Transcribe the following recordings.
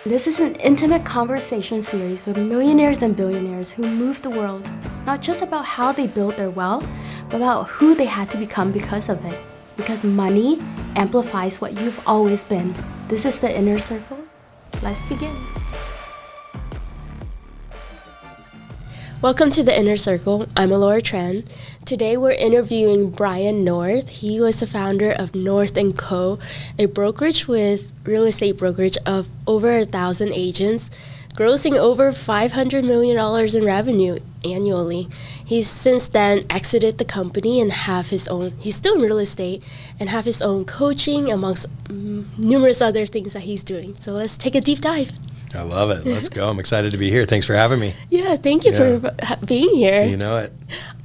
This is an intimate conversation series with millionaires and billionaires who moved the world, not just about how they built their wealth, but about who they had to become because of it. Because money amplifies what you've always been. This is the Inner Circle. Let's begin. Welcome to the Inner Circle. I'm Elora Tran. Today we're interviewing Brian North. He was the founder of North & Co., a brokerage with real estate brokerage of over 1,000 agents, grossing over $500 million in revenue annually. He's since then exited the company and he's still in real estate and have his own coaching amongst numerous other things that he's doing. So let's take a deep dive. I love it. Let's go. I'm excited to be here. Thanks for having me. Yeah, thank you for being here. You know it.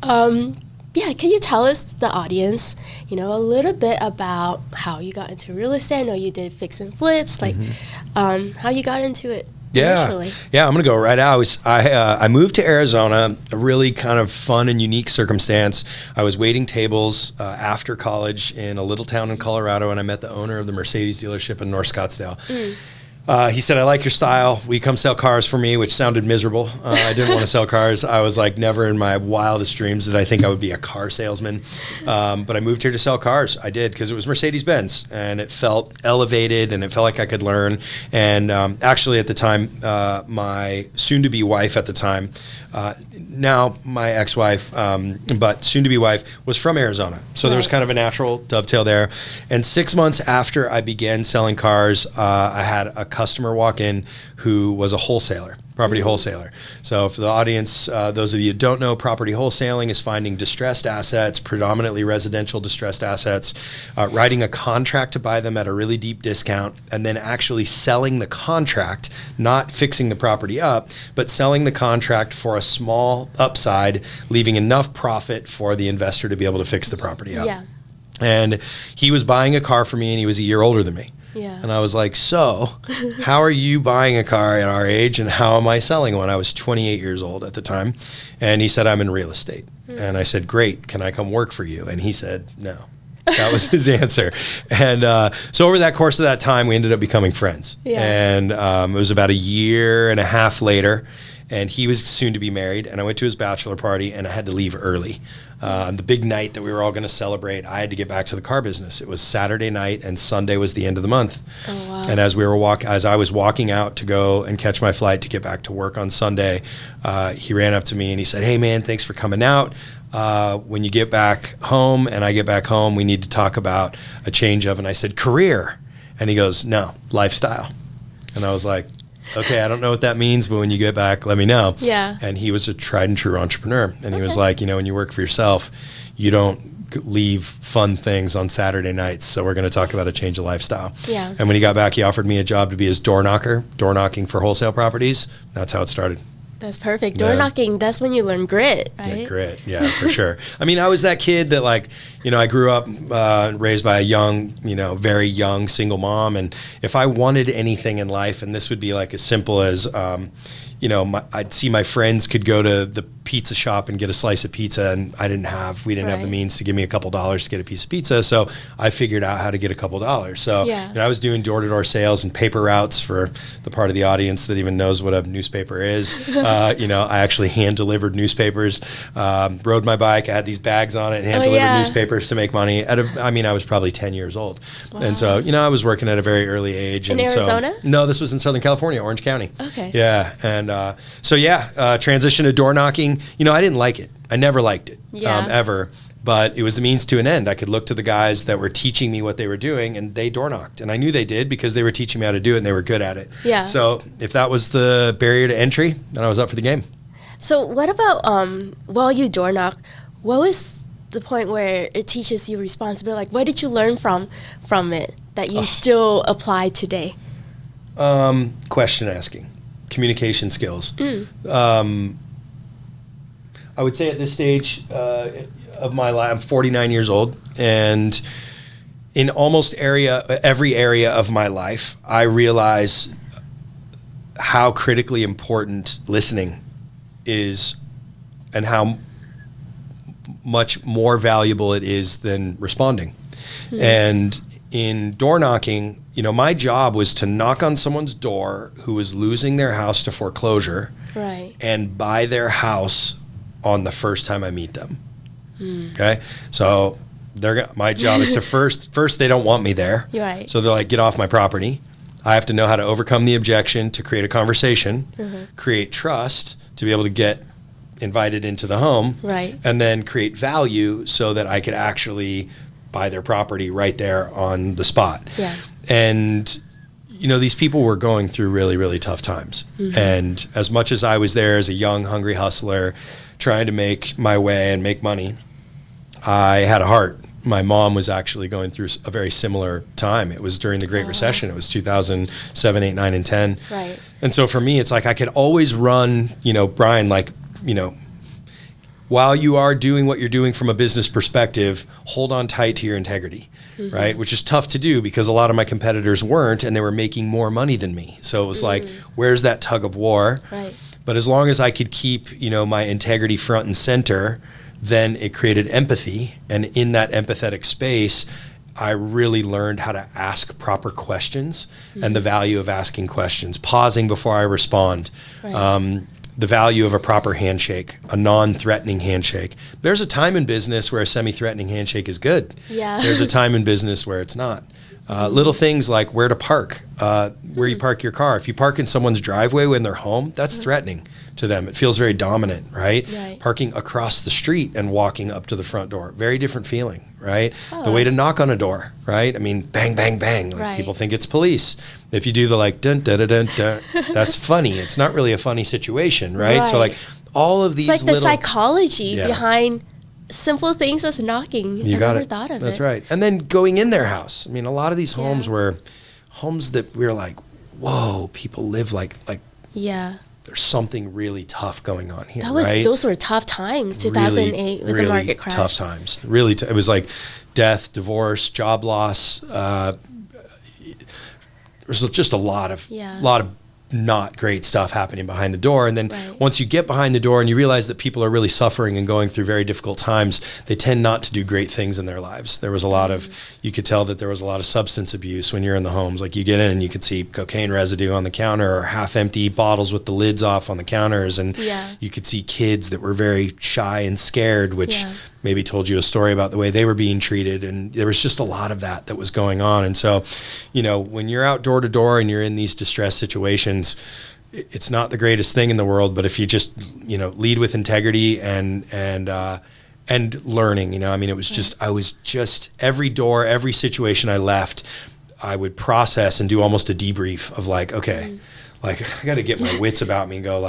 Can you tell us, the audience, a little bit about how you got into real estate? I know you did fix and flips, how you got into it initially. Yeah, I'm going to go right out. I moved to Arizona, a really kind of fun and unique circumstance. I was waiting tables after college in a little town in Colorado, and I met the owner of the Mercedes dealership in North Scottsdale. He said, "I like your style. Will you come sell cars for me?" Which sounded miserable. I didn't want to sell cars. I was like, never in my wildest dreams did I think I would be a car salesman. But I moved here to sell cars. I did, because it was Mercedes-Benz, and it felt elevated, and it felt like I could learn. And actually, at the time, my soon-to-be wife at the time, now my ex-wife, but soon-to-be wife, was from Arizona. So there was kind of a natural dovetail there. And 6 months after I began selling cars, I had a customer walk in who was a wholesaler, property wholesaler. So for the audience, those of you who don't know, property wholesaling is finding distressed assets, predominantly residential distressed assets, writing a contract to buy them at a really deep discount, and then actually selling the contract, not fixing the property up, but selling the contract for a small upside, leaving enough profit for the investor to be able to fix the property up. Yeah. And he was buying a car for me, and he was a year older than me. Yeah. And I was like, so how are you buying a car at our age, and how am I selling one? I was 28 years old at the time. And he said, "I'm in real estate." And I said, "Great. Can I come work for you?" And he said, "No." That was his answer. And so over that course of that time, we ended up becoming friends. Yeah. And it was about a year and a half later, and he was soon to be married, and I went to his bachelor party, and I had to leave early. The big night that we were all going to celebrate, I had to get back to the car business. It was Saturday night, and Sunday was the end of the month. Oh, wow. And as I was walking out to go and catch my flight to get back to work on Sunday, he ran up to me and he said, "Hey man, thanks for coming out. When you get back home and I get back home, we need to talk about a change of," and I said, "Career." And he goes, "No, lifestyle." And I was like, "Okay, I don't know what that means, but when you get back, let me know." Yeah. And he was a tried and true entrepreneur. And he was like, when you work for yourself, you don't leave fun things on Saturday nights. So we're going to talk about a change of lifestyle. Yeah. And when he got back, he offered me a job to be his door knocking for wholesale properties. That's how it started. That's perfect. Door knocking, that's when you learn grit, right? Yeah, grit. Yeah, for sure. I mean, I was that kid that I grew up raised by a young, very young single mom. And if I wanted anything in life, and this would be like as simple as, I'd see my friends could go to the pizza shop and get a slice of pizza, and we didn't have the means to give me a couple dollars to get a piece of pizza. So I figured out how to get a couple dollars. So I was doing door-to-door sales and paper routes for the part of the audience that even knows what a newspaper is. I actually hand-delivered newspapers, rode my bike. I had these bags on it and hand-delivered newspapers to make money. I was probably 10 years old. Wow. And so, I was working at a very early age. In Arizona? No, this was in Southern California, Orange County. Okay. Yeah. And transition to door knocking. I didn't like it. I never liked it, ever. But it was the means to an end. I could look to the guys that were teaching me what they were doing, and they door knocked. And I knew they did because they were teaching me how to do it, and they were good at it. Yeah. So if that was the barrier to entry, then I was up for the game. So what about while you door knock, what was the point where it teaches you responsibility? Like, what did you learn from it that you still apply today? Question asking. Communication skills. I would say at this stage of my life, I'm 49 years old, and in almost every area of my life, I realize how critically important listening is, and how much more valuable it is than responding. And in door knocking, my job was to knock on someone's door who was losing their house to foreclosure, right, and buy their house on the first time I meet them. Okay, so my job is to first they don't want me there, right. So they're like, get off my property. I have to know how to overcome the objection, to create a conversation, create trust, to be able to get invited into the home, right, and then create value so that I could actually buy their property right there on the spot. Yeah. And these people were going through really, really tough times. And as much as I was there as a young, hungry hustler trying to make my way and make money, I had a heart. My mom was actually going through a very similar time. It was during the Great Recession. It was 2007, 8, 9, and 10. Right. And so for me, it's like I could always run, Brian, while you are doing what you're doing from a business perspective, hold on tight to your integrity, right? Which is tough to do because a lot of my competitors weren't, and they were making more money than me. So it was like, where's that tug of war? Right. But as long as I could keep, my integrity front and center, then it created empathy. And in that empathetic space, I really learned how to ask proper questions and the value of asking questions, pausing before I respond. Right. The value of a proper handshake, a non-threatening handshake. There's a time in business where a semi-threatening handshake is good. Yeah. There's a time in business where it's not. Little things like where to park, where you park your car. If you park in someone's driveway when they're home, that's threatening to them. It feels very dominant, right? Parking across the street and walking up to the front door, very different feeling, right? The way to knock on a door, right? I mean, bang, bang, bang. Like people think it's police. If you do the dun, dun, dun, dun, dun, that's funny. It's not really a funny situation, right? So all of these it's like little the psychology behind simple things as knocking. You got never it. thought of That's it. right. And then going in their house. I mean, a lot of these homes were homes that we were like, whoa, people live like there's something really tough going on here. Those were tough times, 2008 with the market crash. Tough times. Really, it was like death, divorce, job loss. There's just a lot of not great stuff happening behind the door. And then once you get behind the door and you realize that people are really suffering and going through very difficult times, they tend not to do great things in their lives. There was a lot of, you could tell that there was a lot of substance abuse when you're in the homes. Like you get in and you could see cocaine residue on the counter or half empty bottles with the lids off on the counters. And you could see kids that were very shy and scared, which maybe told you a story about the way they were being treated. And there was just a lot of that was going on. And so, when you're out door to door and you're in these distress situations, it's not the greatest thing in the world, but if you just, lead with integrity and learning, I mean, it was I was just every door, every situation I left, I would process and do almost a debrief of okay, I got to get my wits about me and go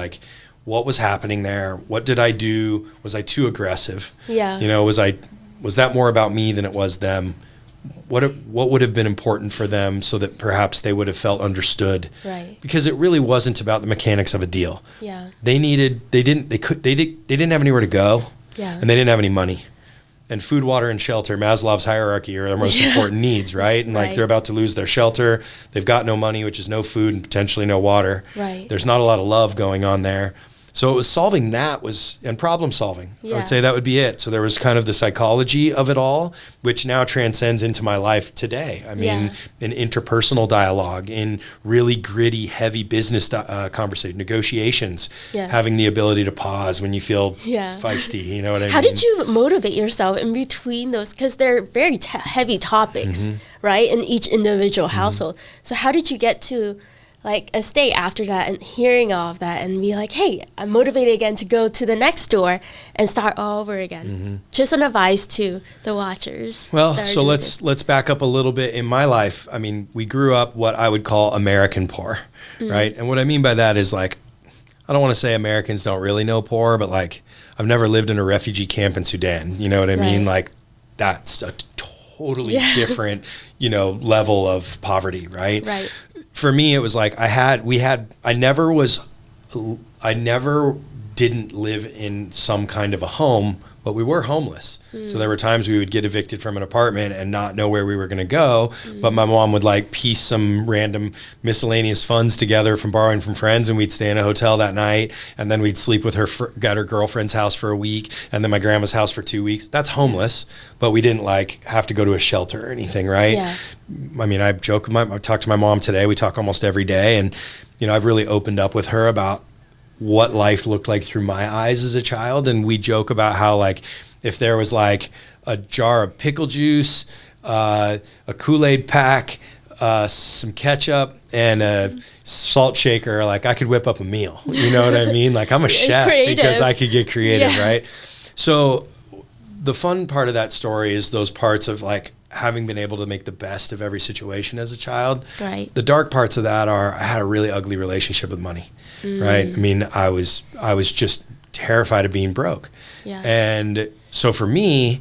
what was happening there? What did I do? Was I too aggressive? Yeah. Was that more about me than it was them? What would have been important for them so that perhaps they would have felt understood? Right. Because it really wasn't about the mechanics of a deal. Yeah. They didn't have anywhere to go. Yeah. And they didn't have any money. And food, water, and shelter, Maslow's hierarchy, are their most important needs, right? And they're about to lose their shelter. They've got no money, which is no food and potentially no water. Right. There's not a lot of love going on there. So it was solving that and problem solving. I would say that would be it. So there was kind of the psychology of it all, which now transcends into my life today. I mean, in interpersonal dialogue, in really gritty, heavy business conversation, negotiations, having the ability to pause when you feel feisty, you know what I mean? How did you motivate yourself in between those? Because they're very heavy topics, right, in each individual household. So how did you get to a stay after that and hearing all of that and be like, hey, I'm motivated again to go to the next door and start all over again? Just an advice to the watchers. Well, so let's back up a little bit. In my life, I mean, we grew up what I would call American poor, right? And what I mean by that is I don't want to say Americans don't really know poor, but I've never lived in a refugee camp in Sudan. You know what I mean? That's a totally different, level of poverty, right? Right. For me, it was I never didn't live in some kind of a home but we were homeless. So there were times we would get evicted from an apartment and not know where we were going to go. But my mom would like piece some random miscellaneous funds together from borrowing from friends, and we'd stay in a hotel that night. And then we'd sleep with her, got her girlfriend's house for a week, and then my grandma's house for 2 weeks. That's homeless, but we didn't like have to go to a shelter or anything, right? Yeah. I mean, I talk to my mom today. We talk almost every day. And, you know, I've really opened up with her about what life looked like through my eyes as a child. And we joke about how, like, if there was like a jar of pickle juice, a Kool-Aid pack, some ketchup, and a salt shaker, like I could whip up a meal. You know what I mean? Like I'm a chef because I could get creative, right? So the fun part of that story is those parts of like having been able to make the best of every situation as a child. Right. The dark parts of that are I had a really ugly relationship with money, right? I mean, I was just terrified of being broke. Yeah. And so for me,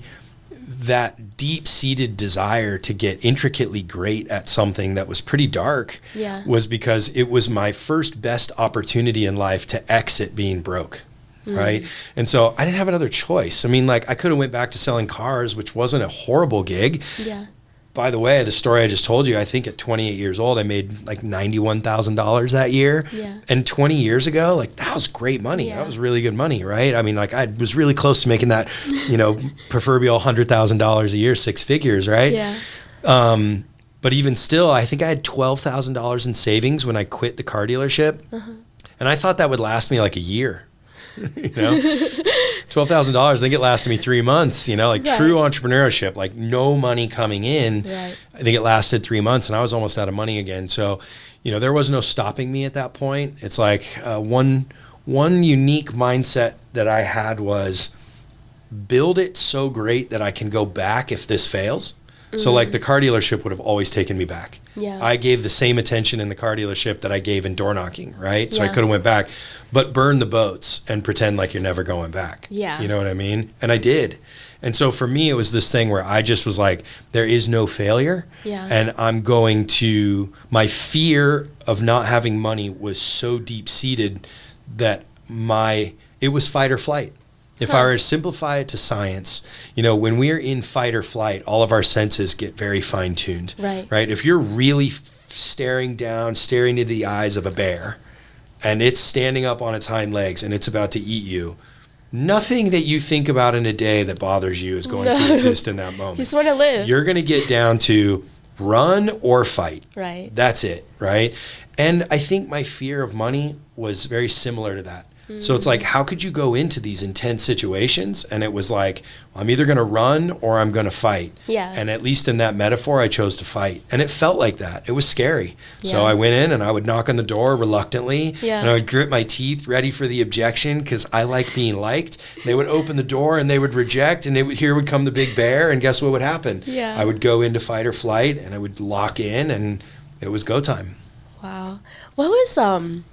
that deep-seated desire to get intricately great at something that was pretty dark was because it was my first best opportunity in life to exit being broke. Right. And so I didn't have another choice. I mean, like I could have went back to selling cars, which wasn't a horrible gig. Yeah. By the way, the story I just told you, I think at 28 years old, I made like $91,000 that year. Yeah. And 20 years ago, like that was great money. Yeah. That was really good money, right? I mean, like I was really close to making that, you know, proverbial $100,000 a year, six figures, right? Yeah. But even still, I think I had $12,000 in savings when I quit the car dealership. And I thought that would last me like a year. You know, $12,000. I think it lasted me 3 months. You know, like true entrepreneurship, like no money coming in. Right. I think it lasted 3 months, and I was almost out of money again. So, you know, there was no stopping me at that point. It's like one unique mindset that I had was build it so great that I can go back if this fails. So like the car dealership would have always taken me back. Yeah. I gave the same attention in the car dealership that I gave in door knocking, right? So I Yeah. could have went back, but burn the boats and pretend like you're never going back. Yeah. You know what I mean? And I did. And so for me, it was this thing where I just was like, there is no failure. Yeah. And I'm going to, my fear of not having money was so deep seated that it was fight or flight. If I were to simplify it to science, you know, when we're in fight or flight, all of our senses get very fine-tuned. Right. Right? If you're really staring into the eyes of a bear and it's standing up on its hind legs and it's about to eat you, nothing that you think about in a day that bothers you is going to exist in that moment. You just want to live. You're going to get down to run or fight. Right. That's it, right? And I think my fear of money was very similar to that. So it's like, how could you go into these intense situations? And it was like, I'm either going to run or I'm going to fight. Yeah. And at least in that metaphor, I chose to fight. And it felt like that. It was scary. So Yeah. I went in and I would knock on the door reluctantly. Yeah. And I would grit my teeth ready for the objection because I like being liked. They would open the door and they would reject, and here would come the big bear. And guess what would happen? Yeah. I would go into fight or flight and I would lock in, and it was go time. Wow. What was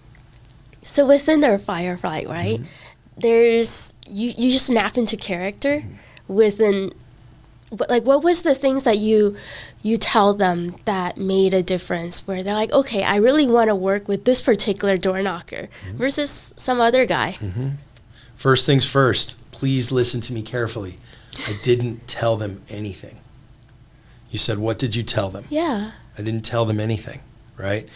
so within their firefly, right? There's you just snap into character within. But like, what was the things that you tell them that made a difference? Where they're like, okay, I really want to work with this particular door knocker versus some other guy. First things first, please listen to me carefully. I didn't tell them anything. You said, what did you tell them? Yeah. I didn't tell them anything, right?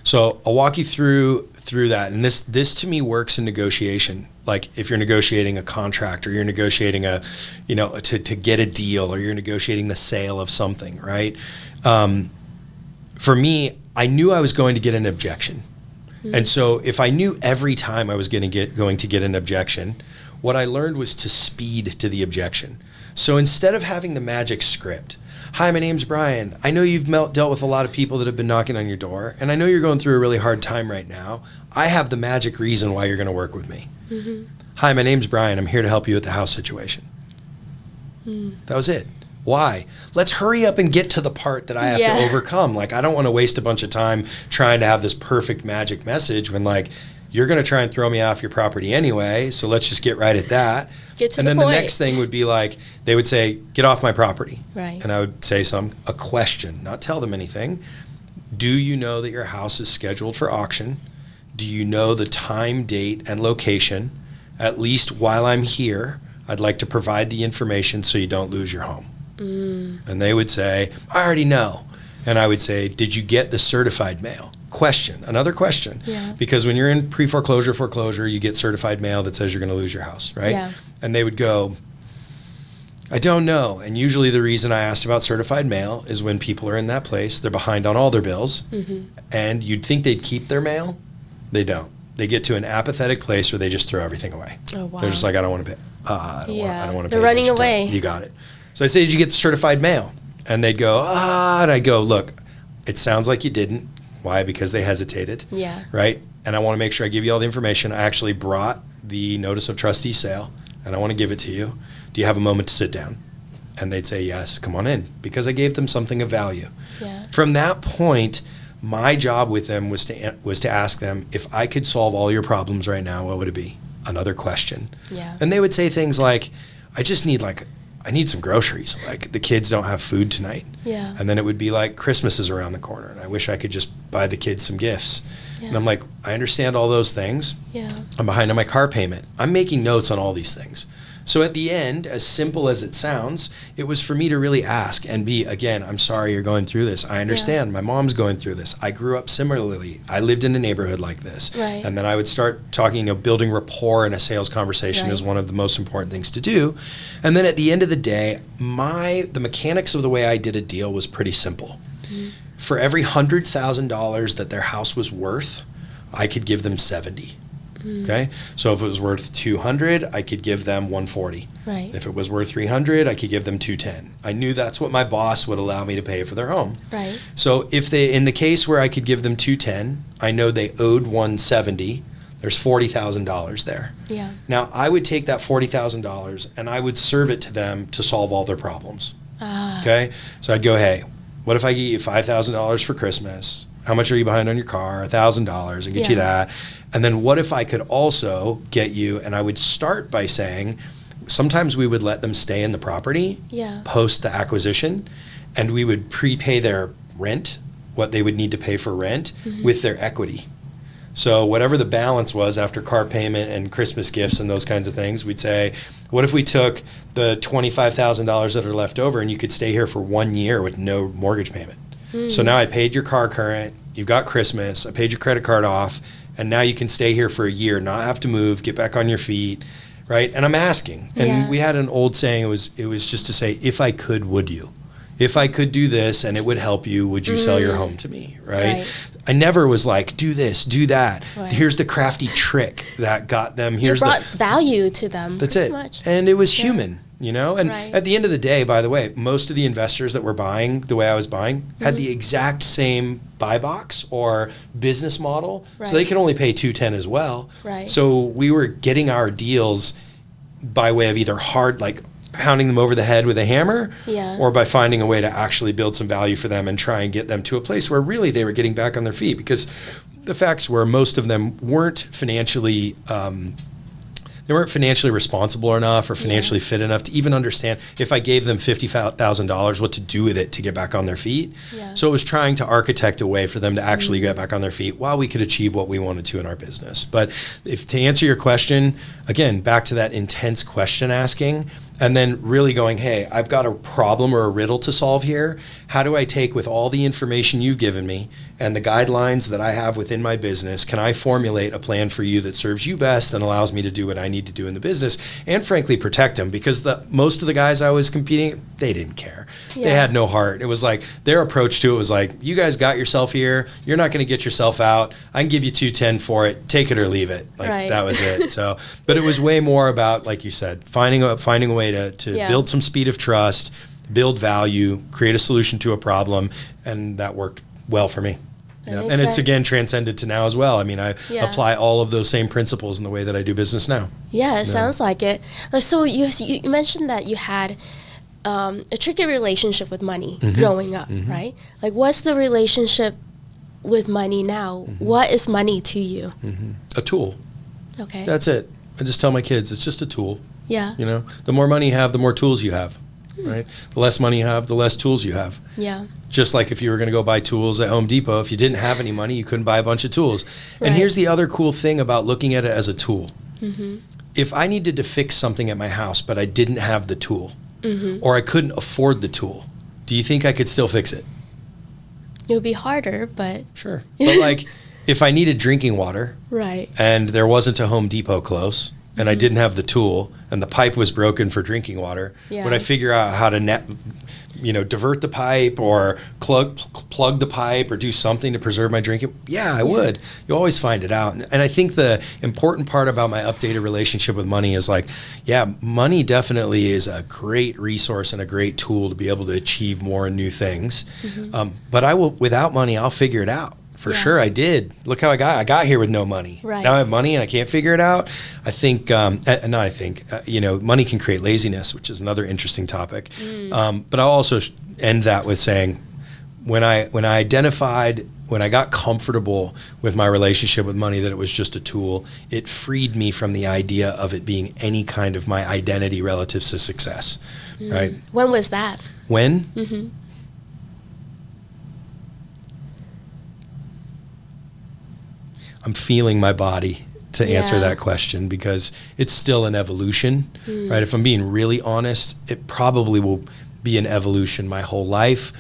So I'll walk you through that. And this to me works in negotiation. Like if you're negotiating a contract, or you're negotiating to get a deal, or you're negotiating the sale of something, right? For me, I knew I was going to get an objection. And so if I knew every time I was going to get an objection, what I learned was to speed to the objection. So instead of having the magic script, hi, my name's Brian. I know you've dealt with a lot of people that have been knocking on your door, and I know you're going through a really hard time right now. I have the magic reason why you're going to work with me. Hi, my name's Brian. I'm here to help you with the house situation. That was it. Why? Let's hurry up and get to the part that I have to overcome. Like, I don't want to waste a bunch of time trying to have this perfect magic message when, like, you're going to try and throw me off your property anyway, so let's just get right at that. Get to and the then point. the next thing would be like, they would say, get off my property. Right. And I would say a question, not tell them anything. Do you know that your house is scheduled for auction? Do you know the time, date, and location? At least while I'm here, I'd like to provide the information so you don't lose your home. And they would say, I already know. And I would say, did you get the certified mail? Another question. Yeah. Because when you're in pre-foreclosure, foreclosure, you get certified mail that says you're going to lose your house, right? Yeah. And they would go, I don't know. And usually the reason I asked about certified mail is when people are in that place, they're behind on all their bills, and you'd think they'd keep their mail. They don't. They get to an apathetic place where they just throw everything away. Oh, wow. They're just like, I don't want to pay. I don't want to pay. They're running attention to away. it. You got it. So I say, did you get the certified mail? And they'd go, and I'd go, look, it sounds like you didn't. Why? Because they hesitated. Yeah. Right? And I want to make sure I give you all the information. I actually brought the notice of trustee sale, and I want to give it to you. Do you have a moment to sit down? And they'd say, yes, come on in, because I gave them something of value. Yeah. From that point, my job with them was to ask them, if I could solve all your problems right now, what would it be? Another question. Yeah. And they would say things like, I need some groceries. Like, the kids don't have food tonight. Yeah. And then it would be like, Christmas is around the corner, and I wish I could just buy the kids some gifts. Yeah. And I'm like, I understand all those things. Yeah. I'm behind on my car payment. I'm making notes on all these things. So at the end, as simple as it sounds, it was for me to really ask and be, again, I'm sorry you're going through this. I understand. My mom's going through this. I grew up similarly. I lived in a neighborhood like this. Right. And then I would start talking, building rapport in a sales conversation is one of the most important things to do. And then at the end of the day, the mechanics of the way I did a deal was pretty simple. For every $100,000 that their house was worth, I could give them 70. Okay, so if it was worth 200, I could give them 140. Right. If it was worth 300, I could give them 210. I knew that's what my boss would allow me to pay for their home. Right. So in the case where I could give them 210, I know they owed 170. There's $40,000 there. Yeah. Now I would take that $40,000 and I would serve it to them to solve all their problems. Okay, so I'd go, hey, what if I give you $5,000 for Christmas? How much are you behind on your car? $1,000 and get you that. And then what if I could also get you, and I would start by saying, sometimes we would let them stay in the property post the acquisition, and we would prepay their rent, what they would need to pay for rent, with their equity. So whatever the balance was after car payment and Christmas gifts and those kinds of things, we'd say, what if we took the $25,000 that are left over and you could stay here for 1 year with no mortgage payment? So now I paid your car current, you've got Christmas, I paid your credit card off, and now you can stay here for a year, not have to move, get back on your feet, right? And I'm asking. And we had an old saying, it was just to say, if I could, would you? If I could do this and it would help you, would you sell your home to me, right? I never was like, do this, do that. Right. Here's the crafty trick that got them. You brought value to them. That's it. Much. And it was human. And at the end of the day, by the way, most of the investors that were buying the way I was buying had the exact same buy box or business model. So they could only pay $210 as well. So we were getting our deals by way of either pounding them over the head with a hammer or by finding a way to actually build some value for them and try and get them to a place where really they were getting back on their feet, because the facts were most of them weren't financially responsible enough or financially fit enough to even understand if I gave them $50,000 what to do with it to get back on their feet. So it was trying to architect a way for them to actually get back on their feet while we could achieve what we wanted to in our business. But to answer your question, again, back to that intense question asking, and then really going, hey, I've got a problem or a riddle to solve here. How do I take with all the information you've given me and the guidelines that I have within my business, can I formulate a plan for you that serves you best and allows me to do what I need to do in the business and frankly protect them? Because most of the guys I was competing, they didn't care. They had no heart. It was like their approach to it was like, you guys got yourself here. You're not going to get yourself out. I can give you $210 for it. Take it or leave it. That was it. So, but it was way more about, like you said, finding a way to build some speed of trust, build value, create a solution to a problem, and that worked well for me. And it's again transcended to now as well. I mean, I apply all of those same principles in the way that I do business now. Yeah, it sounds like it. So you mentioned that you had a tricky relationship with money growing up, right? Like, what's the relationship with money now? What is money to you? A tool. Okay. That's it. I just tell my kids, it's just a tool. Yeah. The more money you have, the more tools you have, right? The less money you have, the less tools you have. Yeah. Just like if you were going to go buy tools at Home Depot, if you didn't have any money, you couldn't buy a bunch of tools. And here's the other cool thing about looking at it as a tool. if I needed to fix something at my house, but I didn't have the tool, or I couldn't afford the tool, do you think I could still fix it? It would be harder, but Sure. But like, if I needed drinking water, right. and there wasn't a Home Depot close, and I didn't have the tool, and the pipe was broken for drinking water, would I figure out how to divert the pipe or plug the pipe or do something to preserve my drinking? Yeah, I would. You always find it out. And I think the important part about my updated relationship with money is like, yeah, money definitely is a great resource and a great tool to be able to achieve more and new things. But without money, I'll figure it out. For sure, I did. Look how I got here with no money. Right. Now I have money and I can't figure it out. I think, money can create laziness, which is another interesting topic. But I'll also end that with saying, when I got comfortable with my relationship with money, that it was just a tool, it freed me from the idea of it being any kind of my identity relative to success. Right? When was that? When? I'm feeling my body to answer that question, because it's still an evolution, right? If I'm being really honest, it probably will be an evolution my whole life.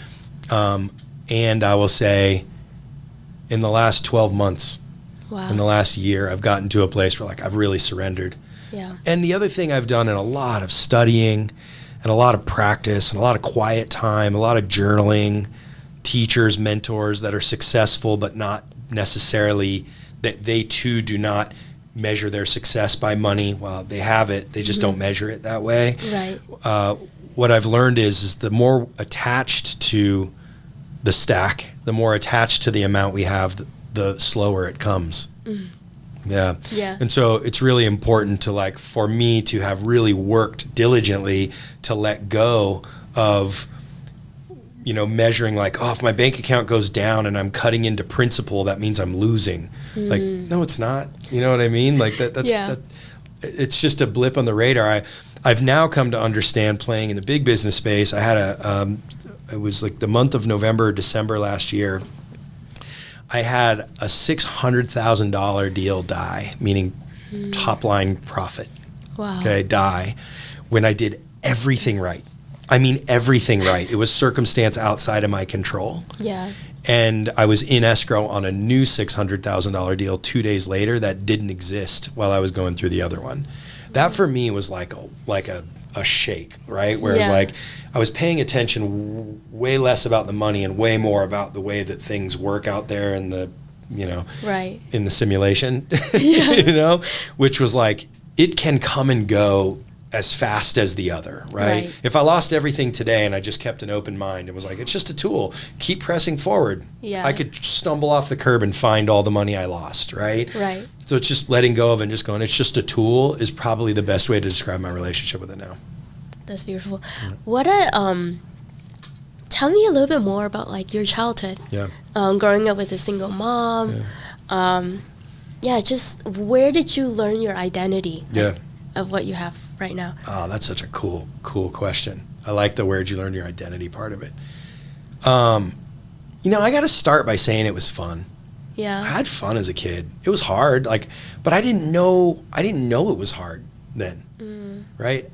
And I will say in the last 12 months, in the last year, I've gotten to a place where like I've really surrendered. Yeah. And the other thing I've done in a lot of studying and a lot of practice and a lot of quiet time, a lot of journaling, teachers, mentors that are successful but not necessarily, that they too do not measure their success by money. Well, they have it, they just don't measure it that way. Right. What I've learned is the more attached to the stack, the more attached to the amount we have, the slower it comes. Yeah. And so it's really important to for me to have really worked diligently to let go of, measuring if my bank account goes down and I'm cutting into principal, that means I'm losing. No, it's not. You know what I mean? It's just a blip on the radar. I've now come to understand, playing in the big business space. I had it was like the month of November, December last year. I had a $600,000 deal die, meaning top line profit. Wow. Okay, die when I did everything right. I mean, everything right. It was circumstance outside of my control. Yeah. And I was in escrow on a new $600,000 deal 2 days later that didn't exist while I was going through the other one. That for me was like a shake, right? Whereas I was paying attention way less about the money and way more about the way that things work out there in the, right. in the simulation, which was like, it can come and go as fast as the other, right? If I lost everything today and I just kept an open mind and was like, it's just a tool, keep pressing forward. I could stumble off the curb and find all the money I lost, right? Right. So it's just letting go of and just going, it's just a tool, is probably the best way to describe my relationship with it now. That's beautiful. Tell me a little bit more about your childhood. Yeah. Growing up with a single mom. Just where did you learn your identity of what you have right now? Oh, that's such a cool question. I like the where'd you learn your identity part of it. I got to start by saying it was fun. Yeah. I had fun as a kid. It was hard, but I didn't know it was hard then, right?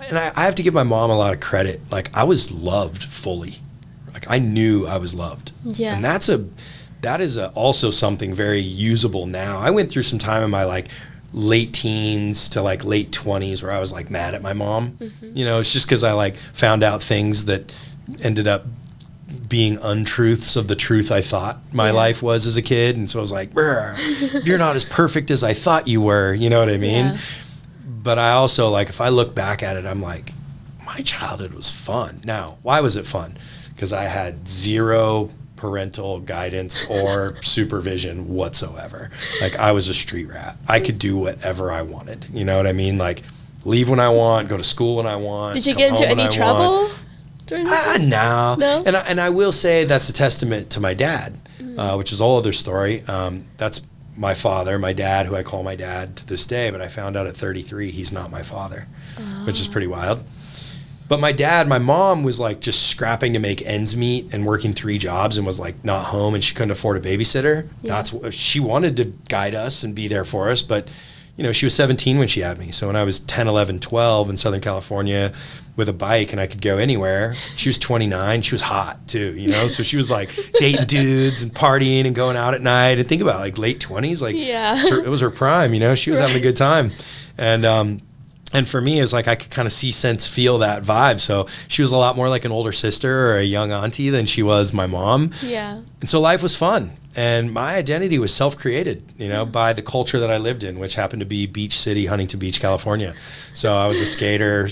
And I have to give my mom a lot of credit. I was loved fully. I knew I was loved. Yeah. And that is also something very usable now. I went through some time in my late teens to late 20s where I was mad at my mom. It's just because I found out things that ended up being untruths of the truth I thought my life was as a kid. And so I was like, you're not as perfect as I thought you were. You know what I mean? Yeah. But I also if I look back at it, I'm like, my childhood was fun. Now, why was it fun? Because I had zero parental guidance or supervision whatsoever. I was a street rat. I could do whatever I wanted. You know what I mean? Leave when I want, go to school when I want. Did you get into any trouble during that? No. No? And I will say that's a testament to my dad, which is a whole other story. That's my father, my dad, who I call my dad to this day, but I found out at 33 he's not my father, which is pretty wild. But my mom was just scrapping to make ends meet and working 3 jobs and was not home, and she couldn't afford a babysitter. Yeah. That's what she wanted to guide us and be there for us. But, she was 17 when she had me. So when I was 10, 11, 12 in Southern California with a bike and I could go anywhere, she was 29. She was hot too, So she was like dating dudes and partying and going out at night. And think about it, like late 20s, like it was her prime, She was having a good time. And for me, it was like I could kind of see, sense, feel that vibe. So she was a lot more like an older sister or a young auntie than she was my mom. Yeah. And so life was fun. And my identity was self-created, by the culture that I lived in, which happened to be Beach City, Huntington Beach, California. So I was a skater,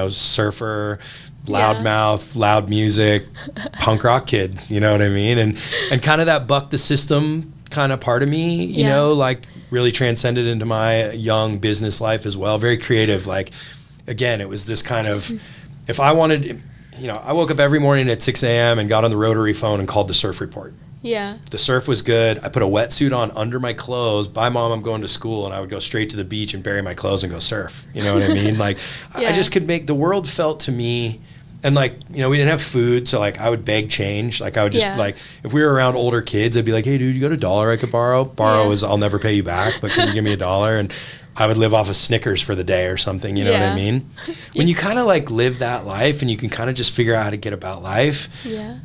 surfer, loudmouth, loud music, punk rock kid, you know what I mean? And kind of that buck the system kind of part of me, like really transcended into my young business life as well. Very creative. Like, again, it was this kind of, if I wanted, I woke up every morning at 6 a.m. and got on the rotary phone and called the surf report. Yeah. If the surf was good, I put a wetsuit on under my clothes. Bye, Mom, I'm going to school. And I would go straight to the beach and bury my clothes and go surf. You know what I mean? Like, I just could make, the world felt to me, and like, we didn't have food. So like, I would beg change. Like I would just like, if we were around older kids, I'd be like, hey dude, you got $1 I could borrow? Borrow is, I'll never pay you back, but can you give me $1? And I would live off of Snickers for the day or something. You know what I mean? When you kind of like live that life and you can kind of just figure out how to get about life. Yeah.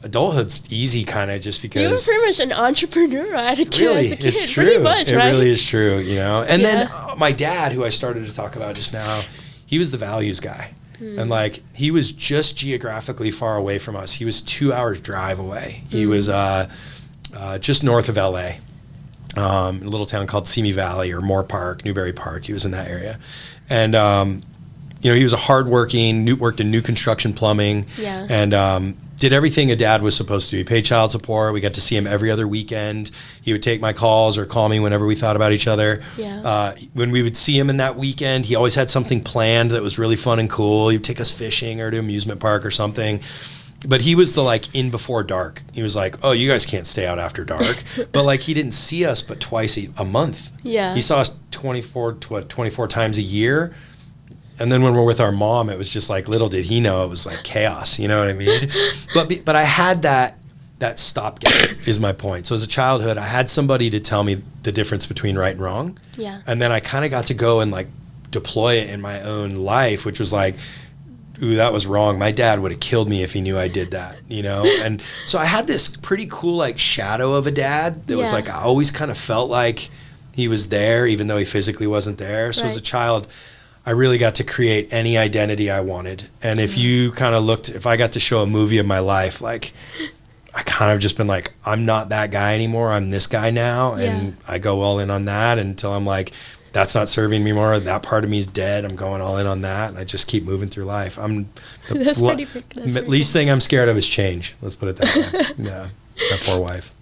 Adulthood's easy kind of just because. You were pretty much an entrepreneur as a kid. It's true. Pretty much, it right? really is true, And then my dad, who I started to talk about just now, he was the values guy. And like, he was just geographically far away from us. He was 2 hours drive away. He was just north of LA, in a little town called Simi Valley or Moore Park, Newberry Park. He was in that area. And, he was a hardworking, worked in new construction plumbing. Yeah. And, did everything a dad was supposed to. He paid child support. We got to see him every other weekend. He would take my calls or call me whenever we thought about each other. Yeah. When we would see him in that weekend, he always had something planned that was really fun and cool. He'd take us fishing or to amusement park or something. But he was the like in before dark. He was like, oh, you guys can't stay out after dark. But like, he didn't see us but twice a month. Yeah. He saw us 24 times a year. And then when we're with our mom, it was just like, little did he know it was like chaos. You know what I mean? But I had that stopgap is my point. So as a childhood, I had somebody to tell me the difference between right and wrong. Yeah. And then I kind of got to go and like deploy it in my own life, which was like, ooh, that was wrong. My dad would have killed me if he knew I did that, And so I had this pretty cool like shadow of a dad that was like, I always kind of felt like he was there, even though he physically wasn't there. So as a child, I really got to create any identity I wanted. And if you kind of if I got to show a movie of my life, like I kind of just been like, I'm not that guy anymore. I'm this guy now. And I go all in on that until I'm like, that's not serving me more. That part of me is dead. I'm going all in on that. And I just keep moving through life. The least thing I'm scared of is change. Let's put it that way. Yeah. My poor wife.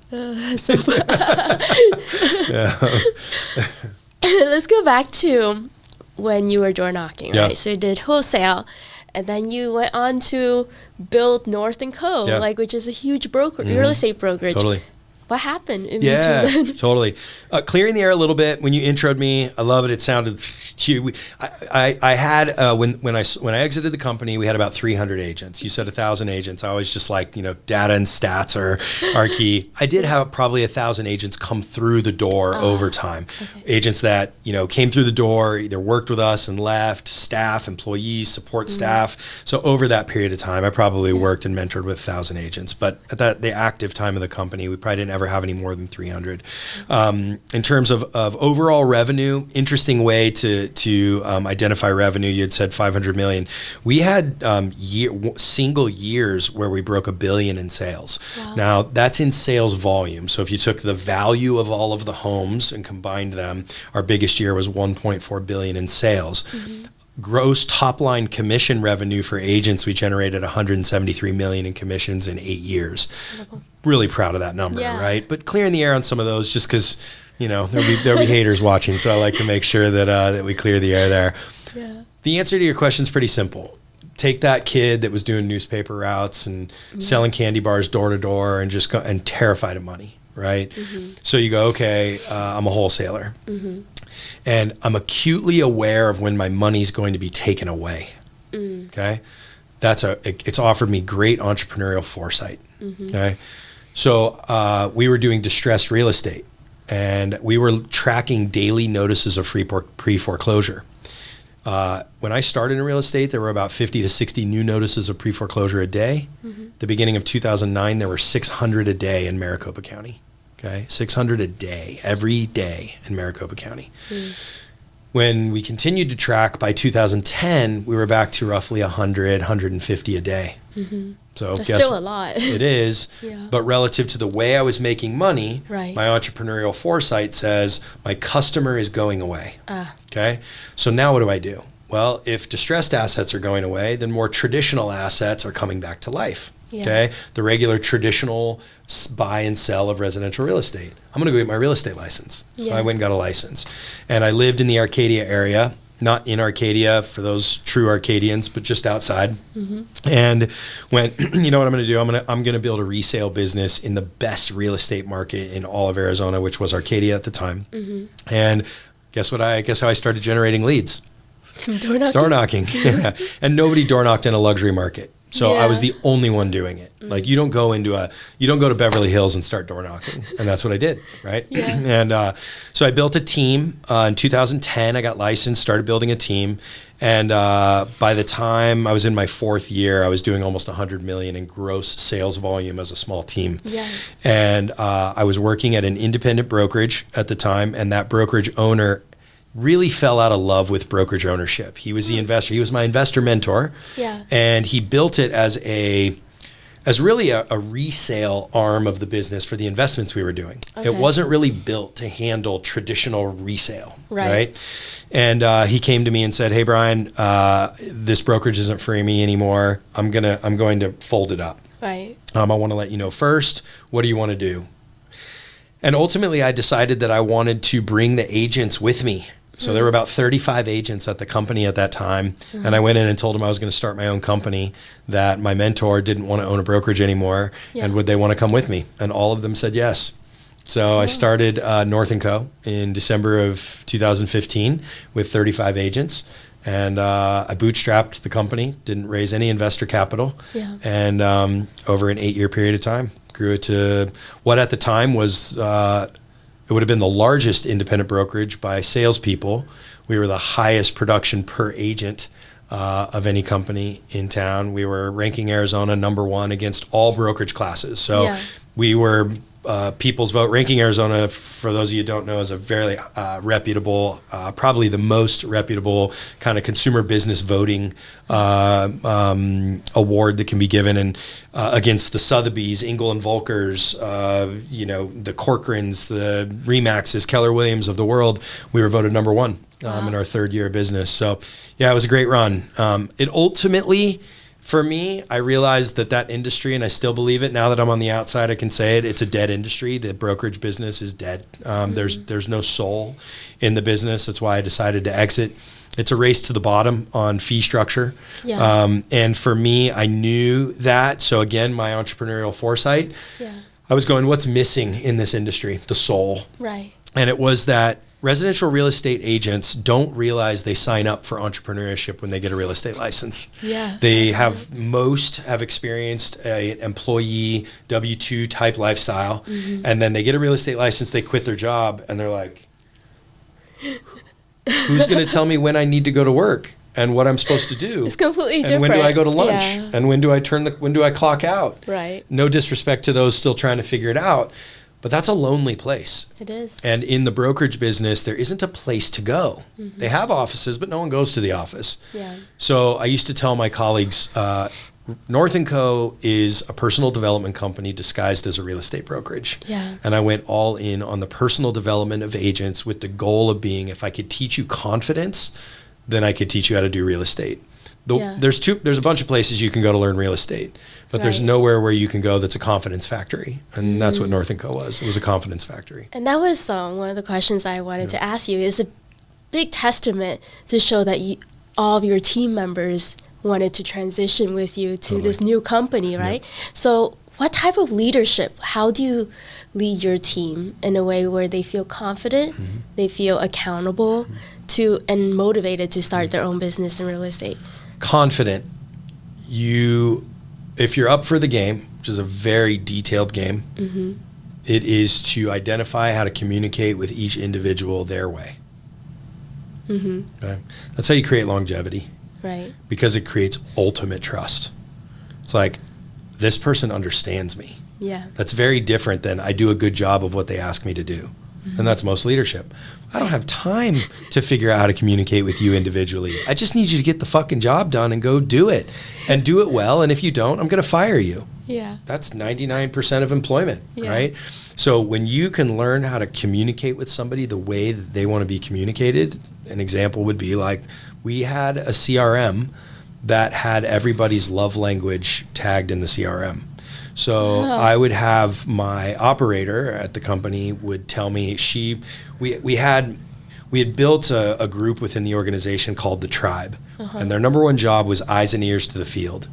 Let's go back to when you were door knocking, right? So you did wholesale, and then you went on to build North & Co., which is a huge real estate brokerage. Totally. What happened in between then? Totally. Clearing the air a little bit. When you introed me, I love it. It sounded cute. I had when I exited the company, we had about 300 agents. You said 1,000 agents. I always just like data and stats are key. I did have probably 1,000 agents come through the door over time. Okay. Agents that came through the door, either worked with us and left. Staff, employees, support staff. So over that period of time, I probably worked and mentored with 1,000 agents. But at the active time of the company, we probably didn't ever have any more than 300. In terms of overall revenue, interesting way to identify revenue. You had said 500 million. We had single years where we broke $1 billion in sales. Wow. Now that's in sales volume. So if you took the value of all of the homes and combined them, our biggest year was 1.4 billion in sales. Mm-hmm. Gross top line commission revenue for agents, we generated 173 million in commissions in 8 years. Really proud of that number, right? But clearing the air on some of those, just because there'll be haters watching, so I like to make sure that we clear the air there. Yeah. The answer to your question is pretty simple. Take that kid that was doing newspaper routes and selling candy bars door to door and just go and terrified of money, right? Mm-hmm. So you go, okay, I'm a wholesaler. Mm-hmm. And I'm acutely aware of when my money's going to be taken away. Okay. It's offered me great entrepreneurial foresight. Mm-hmm. Okay. So, we were doing distressed real estate and we were tracking daily notices of pre-foreclosure. When I started in real estate, there were about 50 to 60 new notices of pre-foreclosure a day. The beginning of 2009, there were 600 a day in Maricopa County. Okay, 600 a day, every day in Maricopa County. When we continued to track, by 2010, we were back to roughly 100, 150 a day. So that's still a lot. It is, but relative to the way I was making money, right. my entrepreneurial foresight says my customer is going away. Okay, so now what do I do? Well, if distressed assets are going away, then more traditional assets are coming back to life. Okay, the regular traditional buy and sell of residential real estate. I'm going to go get my real estate license. So I went and got a license. And I lived in the Arcadia area, not in Arcadia for those true Arcadians, but just outside. And went, you know what I'm going to do? I'm going to build a resale business in the best real estate market in all of Arizona, which was Arcadia at the time. And guess how I started generating leads? Door knocking. And nobody door knocked in a luxury market. So I was the only one doing it. Like you don't go to Beverly Hills and start door knocking. And that's what I did, right? And so I built a team. In 2010, I got licensed, started building a team. And by the time I was in my 4th year, I was doing almost 100 million in gross sales volume as a small team. And I was working at an independent brokerage at the time. And that brokerage owner really fell out of love with brokerage ownership. He was the investor. He was my investor mentor. And he built it as really a resale arm of the business for the investments we were doing. It wasn't really built to handle traditional resale, right? And he came to me and said, "Hey, Brian, this brokerage isn't for me anymore. I'm going to fold it up. I want to let you know first. What do you want to do?" And ultimately, I decided that I wanted to bring the agents with me. So there were about 35 agents at the company at that time. And I went in and told them I was going to start my own company, that my mentor didn't want to own a brokerage anymore. And would they want to come with me? And all of them said yes. So I started North & Co. in December of 2015 with 35 agents. And I bootstrapped the company, didn't raise any investor capital. And over an 8-year period of time, grew it to what at the time was... it would have been the largest independent brokerage by salespeople. We were the highest production per agent of any company in town. We were ranking Arizona #1 against all brokerage classes. So we were People's Vote. Ranking Arizona, for those of you who don't know, is a very reputable, probably the most reputable kind of consumer business voting award that can be given, and against the Sotheby's, Engel and Volkers, the Corcorans, the Remaxes, Keller Williams of the world. We were voted #1 in our 3rd year of business. So yeah, it was a great run. It ultimately, for me, I realized that industry, and I still believe it now that I'm on the outside, I can say it, it's a dead industry. The brokerage business is dead. There's no soul in the business. That's why I decided to exit. It's a race to the bottom on fee structure. And for me, I knew that. So again, my entrepreneurial foresight, I was going, what's missing in this industry? The soul. And it was that residential real estate agents don't realize they sign up for entrepreneurship when they get a real estate license. They have experienced an employee W-2 type lifestyle, and then they get a real estate license, they quit their job, and they're like, who's going to tell me when I need to go to work and what I'm supposed to do? It's completely different. And when do I go to lunch? And when do I clock out? No disrespect to those still trying to figure it out. But that's a lonely place. It is. And in the brokerage business, there isn't a place to go. They have offices, but no one goes to the office. So I used to tell my colleagues, North & Co. is a personal development company disguised as a real estate brokerage. And I went all in on the personal development of agents with the goal of being, if I could teach you confidence, then I could teach you how to do real estate. There's a bunch of places you can go to learn real estate, but there's nowhere where you can go that's a confidence factory. And that's what North & Co. was. It was a confidence factory. And that was one of the questions I wanted to ask you. Is a big testament to show that all of your team members wanted to transition with you to this new company, right? So what type of leadership, how do you lead your team in a way where they feel confident, they feel accountable and motivated to start their own business in real estate? Confident. If you're up for the game, which is a very detailed game, It is to identify how to communicate with each individual their way. Okay? That's how you create longevity. Right. Because it creates ultimate trust. It's like, this person understands me. Yeah. That's very different than I do a good job of what they ask me to do. And that's most leadership. I don't have time to figure out how to communicate with you individually. I just need you to get the fucking job done and go do it. And do it well. And if you don't, I'm going to fire you. Yeah. That's 99% of employment, right? So when you can learn how to communicate with somebody the way that they want to be communicated, an example would be like, we had a CRM that had everybody's love language tagged in the CRM. So I would have my operator at the company would tell me we had built a group within the organization called the Tribe, and their number one job was eyes and ears to the field.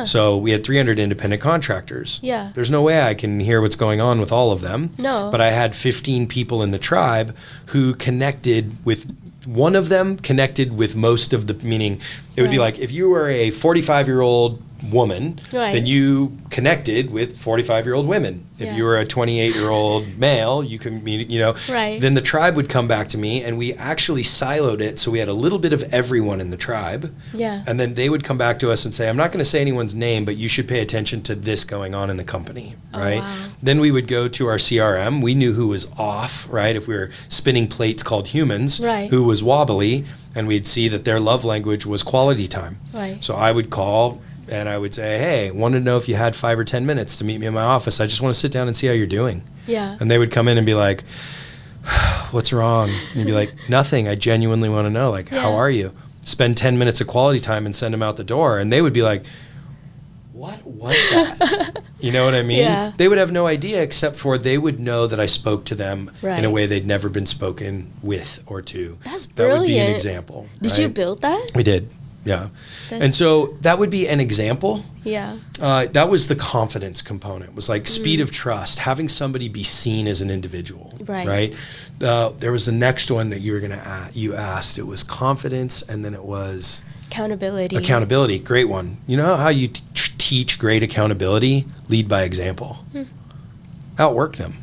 So we had 300 independent contractors. Yeah. There's no way I can hear what's going on with all of them. No. But I had 15 people in the Tribe who connected with. One of them connected with most of the, meaning it would be like if you were a 45-year-old woman, then you connected with 45-year-old women. If you were a 28-year-old male, you can, then the Tribe would come back to me, and we actually siloed it so we had a little bit of everyone in the Tribe. Yeah. And then they would come back to us and say, I'm not going to say anyone's name, but you should pay attention to this going on in the company, right? Wow. Then we would go to our CRM. We knew who was off, right? If we were spinning plates called humans, who was wobbly, and we'd see that their love language was quality time. Right. So I would call and I would say, hey, wanted to know if you had 5 or 10 minutes to meet me in my office. I just want to sit down and see how you're doing. Yeah. And they would come in and be like, what's wrong? And you'd be like, nothing. I genuinely want to know, like, how are you? Spend 10 minutes of quality time and send them out the door. And they would be like, what was that? You know what I mean? Yeah. They would have no idea, except for they would know that I spoke to them Right. in a way they'd never been spoken with or to. That's That would be an brilliant. example. Did you build that? We did. Yeah. And so that would be an example. Yeah. That was the confidence component. It was like speed of trust, having somebody be seen as an individual. Right. There was the next one that you asked. It was confidence, and then it was Accountability. accountability. Great one. You know how you teach great accountability? Lead by example. Outwork them.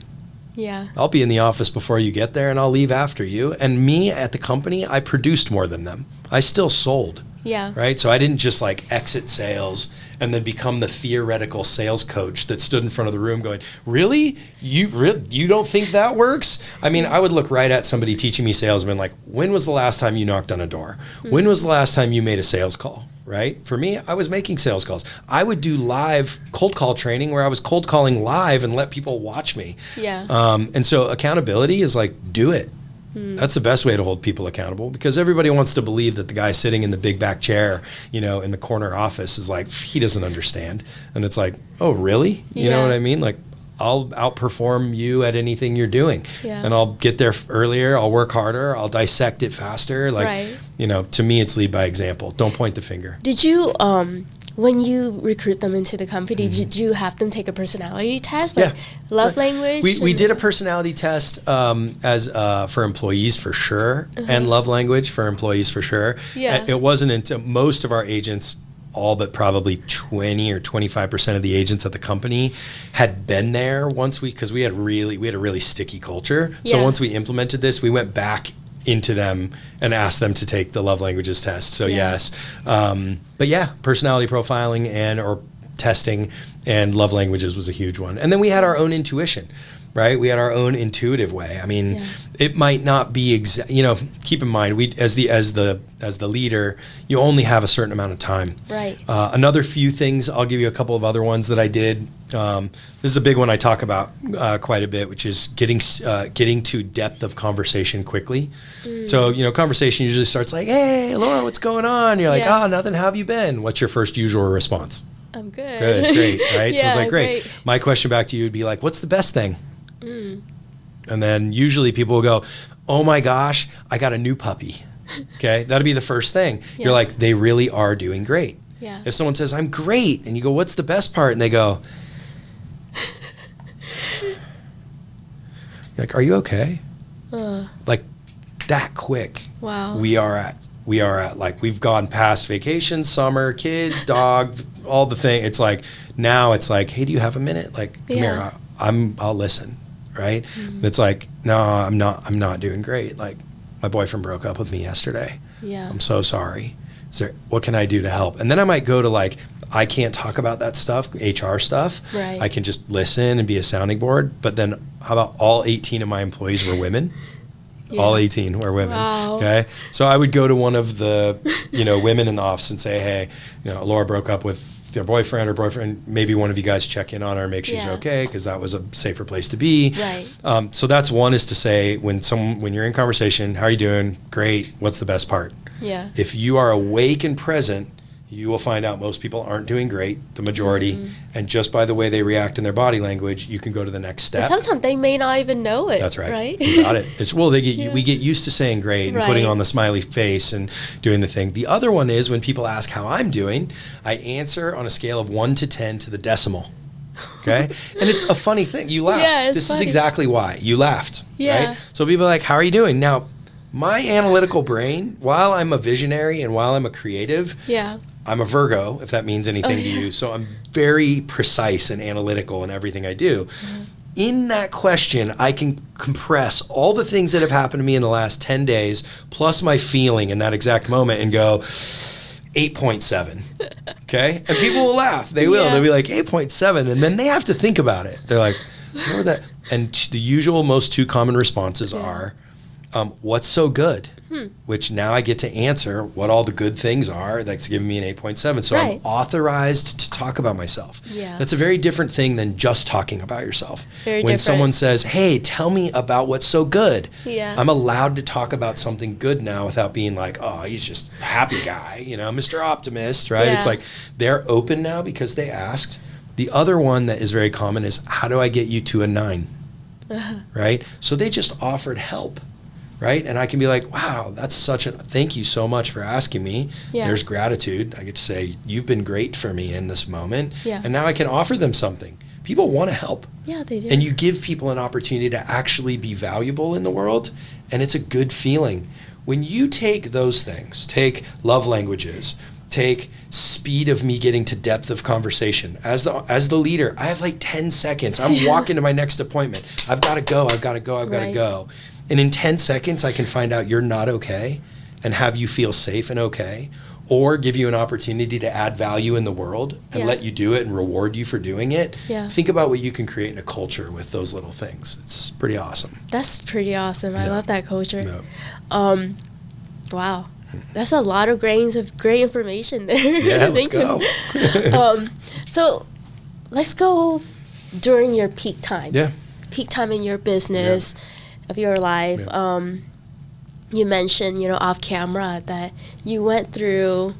Yeah. I'll be in the office before you get there, and I'll leave after you. And me at the company, I produced more than them. I still sold. Yeah. Right? So I didn't just like exit sales and then become the theoretical sales coach that stood in front of the room going, really? You don't think that works? I mean, I would look right at somebody teaching me sales and been like, when was the last time you knocked on a door? When was the last time you made a sales call? Right? For me, I was making sales calls. I would do live cold call training where I was cold calling live and let people watch me. Yeah. And so accountability is like, do it. That's the best way to hold people accountable, because everybody wants to believe that the guy sitting in the big back chair, in the corner office is like, he doesn't understand. And it's like, oh, really? You know what I mean? Like, I'll outperform you at anything you're doing. Yeah. And I'll get there earlier. I'll work harder. I'll dissect it faster. Like, to me, it's lead by example. Don't point the finger. Did you, when you recruit them into the company, did you have them take a personality test? Like love language? We did a personality test for employees for sure, and love language for employees for sure. Yeah. It wasn't until most of our agents, all but probably 20 or 25% of the agents at the company had been there once because we had a really sticky culture. So Yeah. once we implemented this, we went back into them and asked them to take the love languages test. So yes. But yeah, personality profiling or testing and love languages was a huge one. And then we had our own intuition, right? We had our own intuitive way. I mean, it might not be keep in mind, we as the leader, you only have a certain amount of time. Right. Another few things, I'll give you a couple of other ones that I did. This is a big one I talk about quite a bit, which is getting to depth of conversation quickly. So, conversation usually starts like, hey, Elora, what's going on? You're like, nothing. How have you been? What's your first usual response? I'm good. Good, great, right? So it's like, great. Great. My question back to you would be like, what's the best thing? And then usually people will go, oh my gosh, I got a new puppy. Okay, that'll be the first thing. You're like, they really are doing great. Yeah. If someone says, I'm great, and you go, what's the best part? And they go, you're like, are you okay? Like that quick. Wow. We are at like, we've gone past vacation, summer, kids, dog, all the thing. It's like, now it's like, hey, do you have a minute? Like, come here, I'll listen. right? It's like, no, I'm not doing great. Like, my boyfriend broke up with me yesterday. Yeah. I'm so sorry. What can I do to help? And then I might go to like, I can't talk about that stuff, HR stuff. Right. I can just listen and be a sounding board. But then how about all 18 of my employees were women? Yeah. All 18 were women. Wow. Okay. So I would go to one of the, women in the office and say, hey, Elora broke up with their boyfriend or boyfriend. Maybe one of you guys check in on her and make sure she's okay, because that was a safer place to be. Right. So that's one, is to say, when you're in conversation, how are you doing? Great. What's the best part? Yeah. If you are awake and present, you will find out most people aren't doing great, the majority, and just by the way they react in their body language, you can go to the next step. And sometimes they may not even know it. That's right. Right? You got it. We get used to saying great and putting on the smiley face and doing the thing. The other one is when people ask how I'm doing, I answer on a scale of 1 to 10 to the decimal. Okay? And it's a funny thing. You laugh. Yeah, this funny. is exactly why. You laughed. Yeah. Right? So people are like, how are you doing? Now, my analytical brain, while I'm a visionary and while I'm a creative, I'm a Virgo, if that means anything to you. So I'm very precise and analytical in everything I do. In that question, I can compress all the things that have happened to me in the last 10 days, plus my feeling in that exact moment, and go 8.7. Okay? And people will laugh. They will. They'll be like, 8.7. And then they have to think about it. They're like, what that? And the usual, most two common responses are, what's so good? Which now I get to answer what all the good things are. That's giving me an 8.7. So I'm authorized to talk about myself. Yeah. That's a very different thing than just talking about yourself. Very when different. someone says, hey, tell me about what's so good. Yeah. I'm allowed to talk about something good now without being like, oh, he's just a happy guy, Mr. Optimist, right? Yeah. It's like they're open now because they asked. The other one that is very common is, how do I get you to a 9? Right? So they just offered help. Right? And I can be like, wow, thank you so much for asking me. Yeah. There's gratitude. I get to say, you've been great for me in this moment. Yeah. And now I can offer them something. People want to help. Yeah, they do. And you give people an opportunity to actually be valuable in the world. And it's a good feeling. When you take those things, take love languages, take speed of me getting to depth of conversation. As the leader, I have like 10 seconds. I'm walking to my next appointment. I've got to go. I've got to go. And in 10 seconds, I can find out you're not okay and have you feel safe and okay, or give you an opportunity to add value in the world and let you do it and reward you for doing it. Yeah. Think about what you can create in a culture with those little things. It's pretty awesome. That's pretty awesome. I love that culture. Yeah. Wow. That's a lot of grains of great information there. Yeah, let's go. So let's go during your peak time. Yeah. Peak time in your business. Yeah. Of your life. You mentioned, off camera that you went through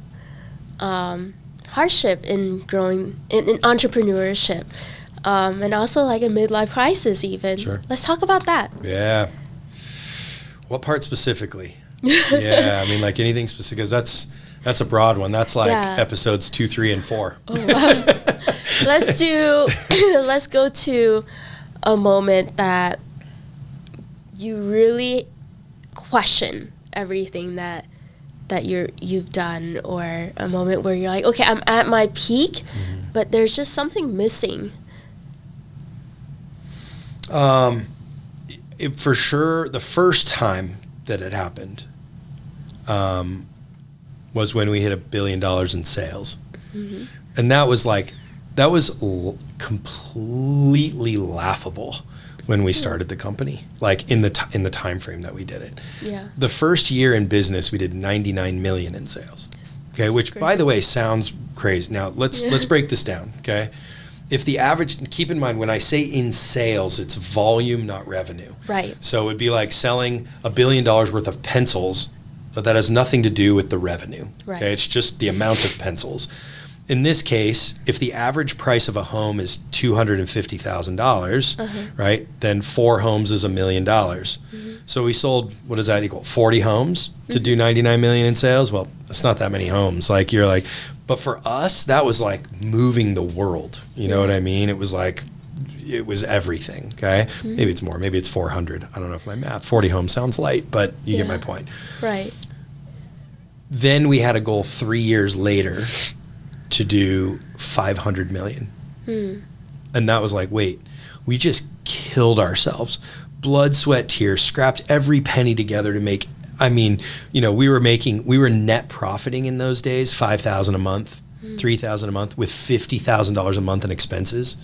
hardship in growing in entrepreneurship, and also like a midlife crisis even. Sure. Let's talk about that. Yeah. What part specifically? Yeah, I mean, like anything specific, because that's a broad one. That's like episodes 2, 3, and 4. Oh, wow. Let's go to a moment that you really question everything that you've done, or a moment where you're like, okay, I'm at my peak, but there's just something missing. For sure, the first time that it happened was when we hit $1 billion in sales, and that was completely laughable when we started the company, like in the time frame that we did it. Yeah. The first year in business, we did 99 million in sales. Yes. Okay, which by the way sounds crazy. Now let's break this down. Okay, if the average, keep in mind when I say in sales, it's volume, not revenue. Right. So it'd be like selling $1 billion worth of pencils, but that has nothing to do with the revenue. Right. Okay, it's just the amount of pencils. In this case, if the average price of a home is $250,000, right, then 4 homes is $1 million. So we sold, what does that equal? 40 homes to do 99 million in sales? Well, it's not that many homes. Like you're like, but for us, that was like moving the world. You know what I mean? It was like, it was everything. Okay, maybe it's more. Maybe it's 400. I don't know if my math. 40 homes sounds light, but you get my point. Right. Then we had a goal 3 years later to do 500 million. And that was like, wait, we just killed ourselves. Blood, sweat, tears, scrapped every penny together to make, I mean, you know, we were net profiting in those days, $5,000 a month, $3,000 a month with $50,000 a month in expenses.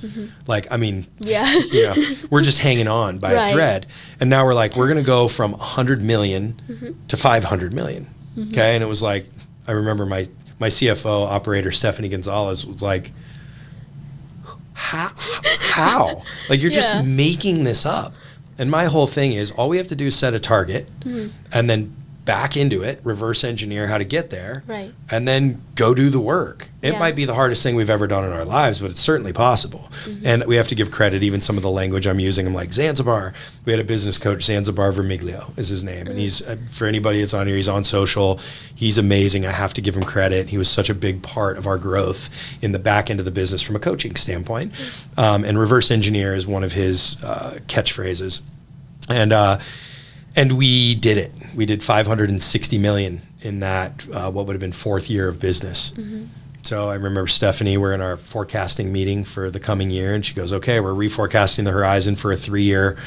Like, I mean, Yeah. you know, we're just hanging on by a thread. And now we're like, we're going to go from 100 million to 500 million. Okay. And it was like, I remember my CFO operator, Stephanie Gonzalez, was like, how? Like, you're just making this up. And my whole thing is, all we have to do is set a target and then back into it, reverse engineer how to get there, and then go do the work. It might be the hardest thing we've ever done in our lives, but it's certainly possible. And we have to give credit, even some of the language I'm using. I'm like, Zanzibar. We had a business coach, Zanzibar Vermiglio is his name. And he's, for anybody that's on here, he's on social. He's amazing. I have to give him credit. He was such a big part of our growth in the back end of the business from a coaching standpoint. And reverse engineer is one of his catchphrases. And we did it. We did 560 million in that, what would have been fourth year of business. So I remember Stephanie, we're in our forecasting meeting for the coming year, and she goes, okay, we're reforecasting the horizon for a 3-year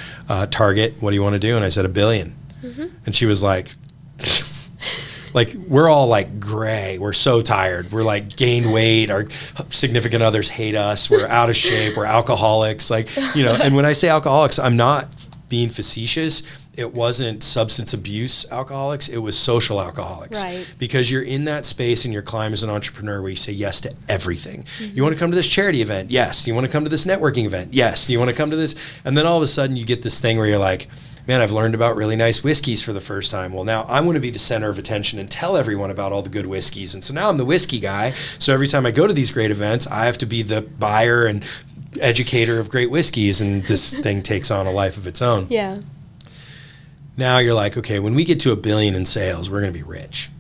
target. What do you want to do? And I said, $1 billion. And she was like, we're all like gray. We're so tired. We're like gained weight. Our significant others hate us. We're out of shape. We're alcoholics. Like, you know, and when I say alcoholics, I'm not being facetious. It wasn't substance abuse alcoholics. It was social alcoholics. Right. Because you're in that space and you're climbing as an entrepreneur where you say yes to everything. You want to come to this charity event? Yes. You want to come to this networking event? Yes. You want to come to this? And then all of a sudden you get this thing where you're like, man, I've learned about really nice whiskeys for the first time. Well, now I want to be the center of attention and tell everyone about all the good whiskeys. And so now I'm the whiskey guy. So every time I go to these great events, I have to be the buyer and educator of great whiskeys. And this thing takes on a life of its own. Yeah. Now you're like, okay, when we get to $1 billion in sales, we're going to be rich.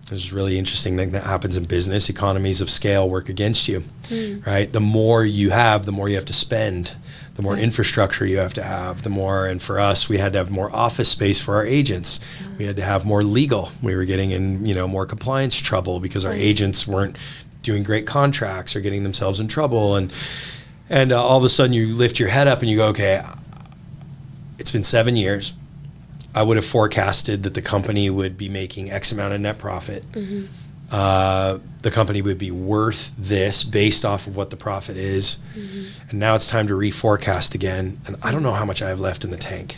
This is a really interesting thing that happens in business. Economies of scale work against you, right? The more you have, the more you have to spend. The more infrastructure you have to have, the more, and for us, we had to have more office space for our agents. We had to have more legal. We were getting in, you know, more compliance trouble because our agents weren't doing great contracts or getting themselves in trouble. And all of a sudden you lift your head up and you go, okay, it's been 7 years. I would have forecasted that the company would be making X amount of net profit. The company would be worth this based off of what the profit is. And now it's time to reforecast again. And I don't know how much I have left in the tank.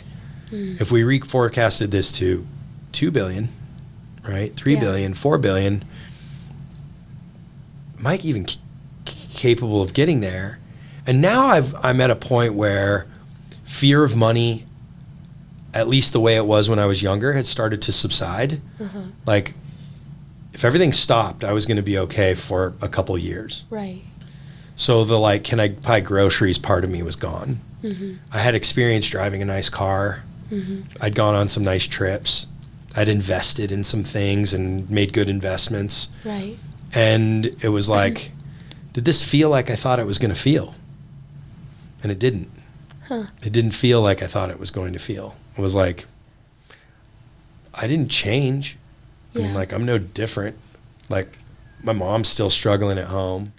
If we reforecasted this to 2 billion, right? 3 billion, 4 billion, Mike even capable of getting there. And now I'm at a point where fear of money, at least the way it was when I was younger, had started to subside. Like, if everything stopped, I was going to be okay for a couple years. Right. So the like, can I buy groceries part of me was gone. I had experience driving a nice car. I'd gone on some nice trips. I'd invested in some things and made good investments. Right. And it was like, did this feel like I thought it was going to feel? And it didn't. It didn't feel like I thought it was going to feel. It was like, I didn't change. I mean, like, I'm no different. Like, my mom's still struggling at home.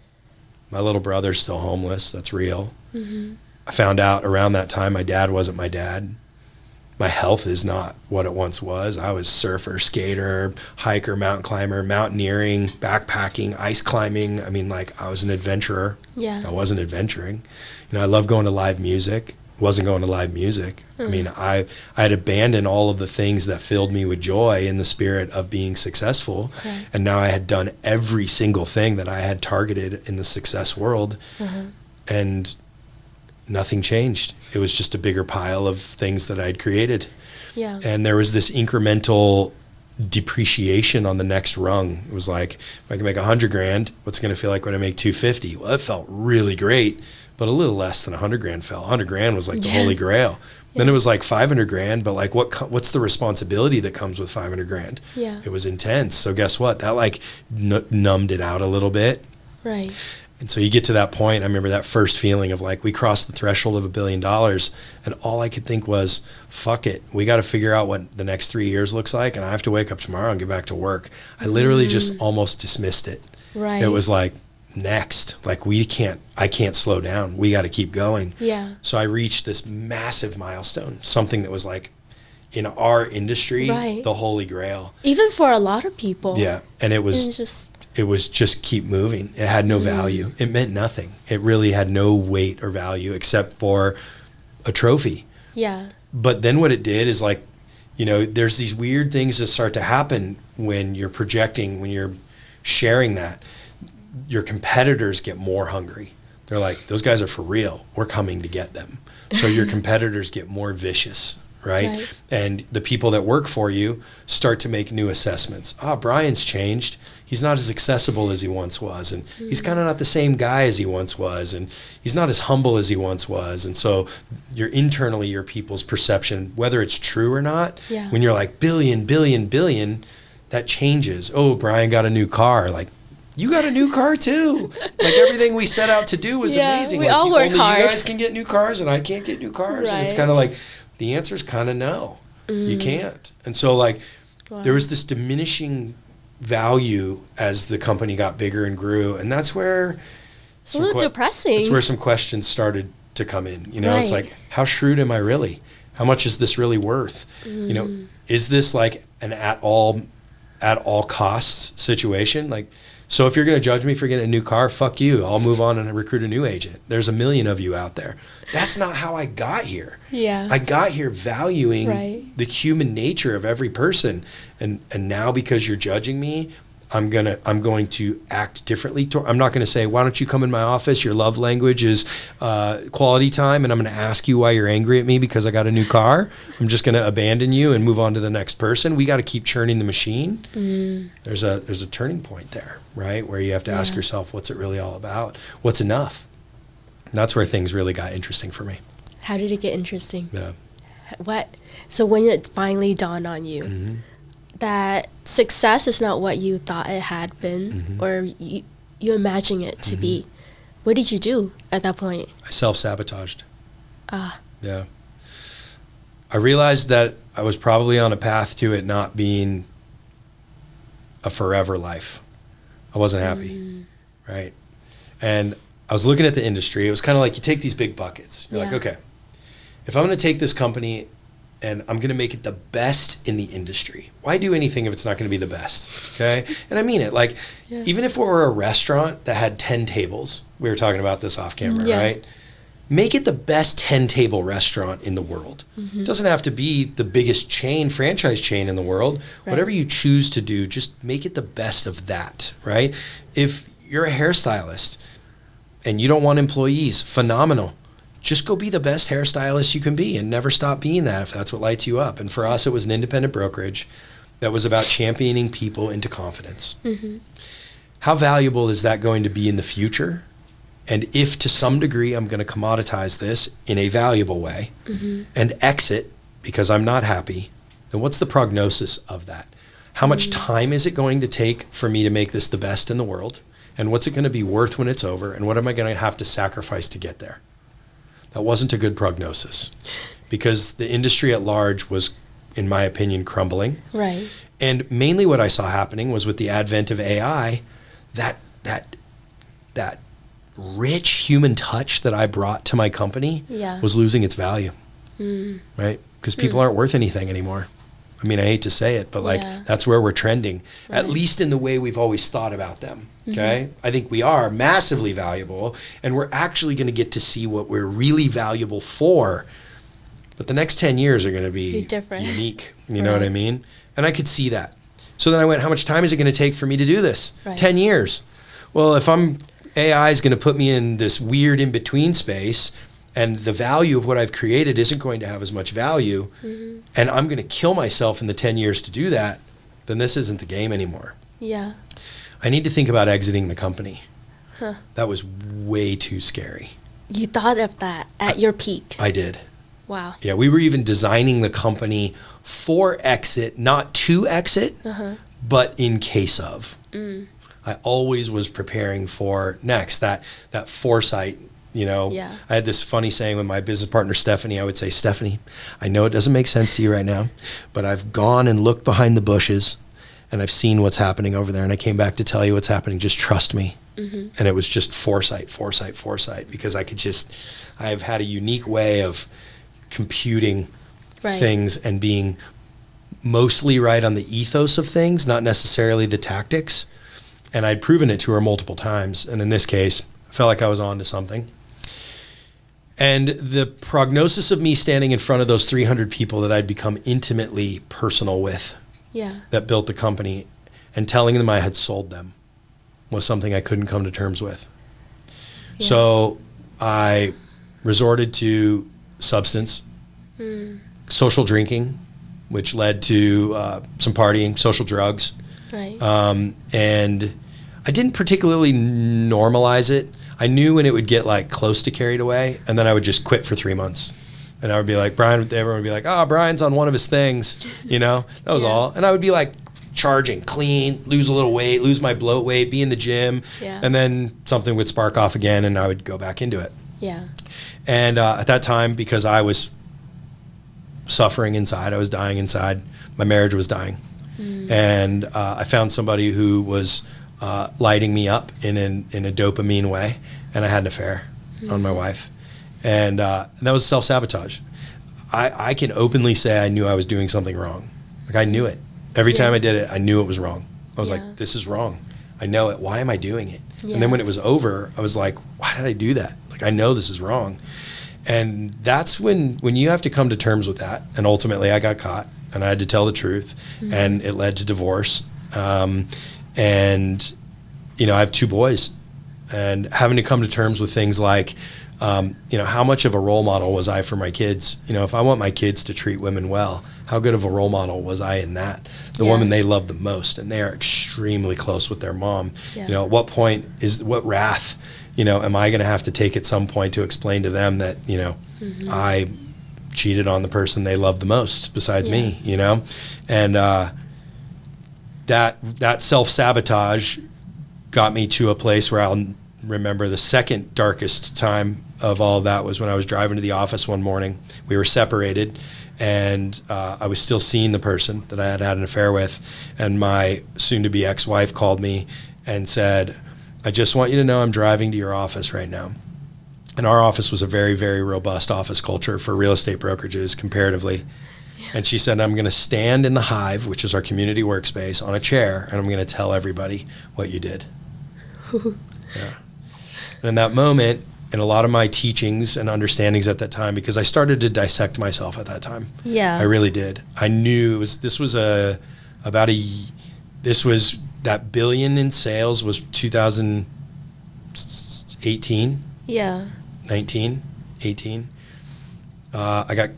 My little brother's still homeless. That's real. I found out around that time my dad wasn't my dad. My health is not what it once was. I was surfer, skater, hiker, mountain climber, mountaineering, backpacking, ice climbing. I mean, like, I was an adventurer. I wasn't adventuring. You know, I love going to live music. Wasn't going to live music. I mean, I had abandoned all of the things that filled me with joy in the spirit of being successful. And now I had done every single thing that I had targeted in the success world. And nothing changed. It was just a bigger pile of things that I'd created. And there was this incremental depreciation on the next rung. It was like, if I can make 100 grand, what's it going to feel like when I make 250? Well, it felt really great. But a little less than 100 grand felt. 100 grand was like the holy grail. Then it was like 500 grand, but like what's the responsibility that comes with 500 grand? It was intense. So guess what? That like numbed it out a little bit. Right. And so you get to that point. I remember that first feeling of like, we crossed the threshold of $1 billion and all I could think was, fuck it. We got to figure out what the next 3 years looks like. And I have to wake up tomorrow and get back to work. I literally just almost dismissed it. Right. It was like, next? Like I can't slow down. We got to keep going. Yeah. So I reached this massive milestone, something that was like in our industry, Right. the holy grail. Even for a lot of people. Yeah. And it was just keep moving. It had no value. It meant nothing. It really had no weight or value except for a trophy. Yeah. But then what it did is like, you know, there's these weird things that start to happen when you're projecting, when you're sharing that. Your competitors get more hungry. They're like, those guys are for real. We're coming to get them. So your competitors get more vicious, right? And the people that work for you start to make new assessments. Brian's changed. He's not as accessible as he once was. And he's kind of not the same guy as he once was. And he's not as humble as he once was. And so internally, your people's perception, whether it's true or not, when you're like billion, that changes. Oh, Brian got a new car. Like, you got a new car too. Like everything we set out to do was amazing. We like, all work hard. You guys can get new cars and I can't get new cars. And it's kind of like, the answer is kind of no. You can't. And so like there was this diminishing value as the company got bigger and grew. And that's where it's a little depressing. That's where some questions started to come in. You know, it's like, how shrewd am I really? How much is this really worth? You know, is this like an at all costs situation? Like, so if you're going to judge me for getting a new car, fuck you. I'll move on and recruit a new agent. There's a million of you out there. That's not how I got here. Yeah. I got here valuing the human nature of every person. And now because you're judging me, I'm going to act differently. I'm not going to say, why don't you come in my office? Your love language is quality time. And I'm going to ask you why you're angry at me because I got a new car. I'm just going to abandon you and move on to the next person. We got to keep churning the machine. There's a turning point there, right? Where you have to ask yourself, what's it really all about? What's enough? And that's where things really got interesting for me. How did it get interesting? Yeah. So when it finally dawned on you that success is not what you thought it had been or you imagine it to be, what did you do at that point? I self-sabotaged. Yeah. I realized that I was probably on a path to it not being a forever life. I wasn't happy, right? And I was looking at the industry. It was kind of like you take these big buckets. You're like, okay, if I'm going to take this company and I'm going to make it the best in the industry, why do anything if it's not going to be the best? Okay. And I mean it. Like, even if we were a restaurant that had 10 tables, we were talking about this off camera, right? Make it the best 10-table restaurant in the world. It doesn't have to be the biggest franchise chain in the world. Whatever you choose to do, just make it the best of that, right? If you're a hairstylist and you don't want employees, phenomenal. Just go be the best hairstylist you can be and never stop being that if that's what lights you up. And for us, it was an independent brokerage that was about championing people into confidence. How valuable is that going to be in the future? And if to some degree I'm going to commoditize this in a valuable way and exit because I'm not happy, then what's the prognosis of that? How much time is it going to take for me to make this the best in the world? And what's it going to be worth when it's over? And what am I going to have to sacrifice to get there? That wasn't a good prognosis because the industry at large was, in my opinion, crumbling. Right. And mainly what I saw happening was with the advent of AI, that rich human touch that I brought to my company was losing its value, right? Because people aren't worth anything anymore. I mean, I hate to say it, but like that's where we're trending, at least in the way we've always thought about them. Okay. I think we are massively valuable and we're actually going to get to see what we're really valuable for. But the next 10 years are going to be different. Unique. You know what I mean? And I could see that. So then I went, how much time is it going to take for me to do this? 10 years. Well, if AI is going to put me in this weird in-between space and the value of what I've created isn't going to have as much value, and I'm going to kill myself in the 10 years to do that, then this isn't the game anymore. Yeah. I need to think about exiting the company. That was way too scary. You thought of that at your peak. I did. Wow. Yeah, we were even designing the company for exit, not to exit, but in case of. I always was preparing for next, that foresight. You know, I had this funny saying with my business partner, Stephanie. I would say, Stephanie, I know it doesn't make sense to you right now, but I've gone and looked behind the bushes and I've seen what's happening over there. And I came back to tell you what's happening. Just trust me. And it was just foresight, because I've had a unique way of computing things and being mostly right on the ethos of things, not necessarily the tactics. And I'd proven it to her multiple times. And in this case, I felt like I was on to something. And the prognosis of me standing in front of those 300 people that I'd become intimately personal with, that built the company, and telling them I had sold them was something I couldn't come to terms with. So I resorted to substance, social drinking, which led to some partying, social drugs. And I didn't particularly normalize it. I knew when it would get like close to carried away, and then I would just quit for 3 months. And I would be like, everyone would be like, oh, Brian's on one of his things, that was all. And I would be like charging, clean, lose a little weight, lose my bloat weight, be in the gym. And then something would spark off again, and I would go back into it. And at that time, because I was suffering inside, I was dying inside, my marriage was dying. And I found somebody who was lighting me up in a dopamine way, and I had an affair on my wife. And that was self-sabotage. I can openly say I knew I was doing something wrong. Like, I knew it. Every time I did it, I knew it was wrong. I was like, this is wrong. I know it. Why am I doing it? And then when it was over, I was like, why did I do that? Like, I know this is wrong. And that's when you have to come to terms with that. And ultimately, I got caught, and I had to tell the truth, and it led to divorce. And, I have 2 boys, and having to come to terms with things like, how much of a role model was I for my kids? If I want my kids to treat women well, how good of a role model was I in that? The woman they love the most, and they are extremely close with their mom. At what point what wrath, am I going to have to take at some point to explain to them that, I cheated on the person they love the most besides me, And that self-sabotage got me to a place where I'll remember the second darkest time of all of that was when I was driving to the office one morning. We were separated, and I was still seeing the person that I had had an affair with, and my soon-to-be ex-wife called me and said, I just want you to know I'm driving to your office right now. And our office was a very, very robust office culture for real estate brokerages comparatively. And she said, I'm going to stand in the Hive, which is our community workspace, on a chair, and I'm going to tell everybody what you did. And in that moment, in a lot of my teachings and understandings at that time, because I started to dissect myself at that time. I really did. I knew this was that billion in sales was 2018. 19, 18. I got,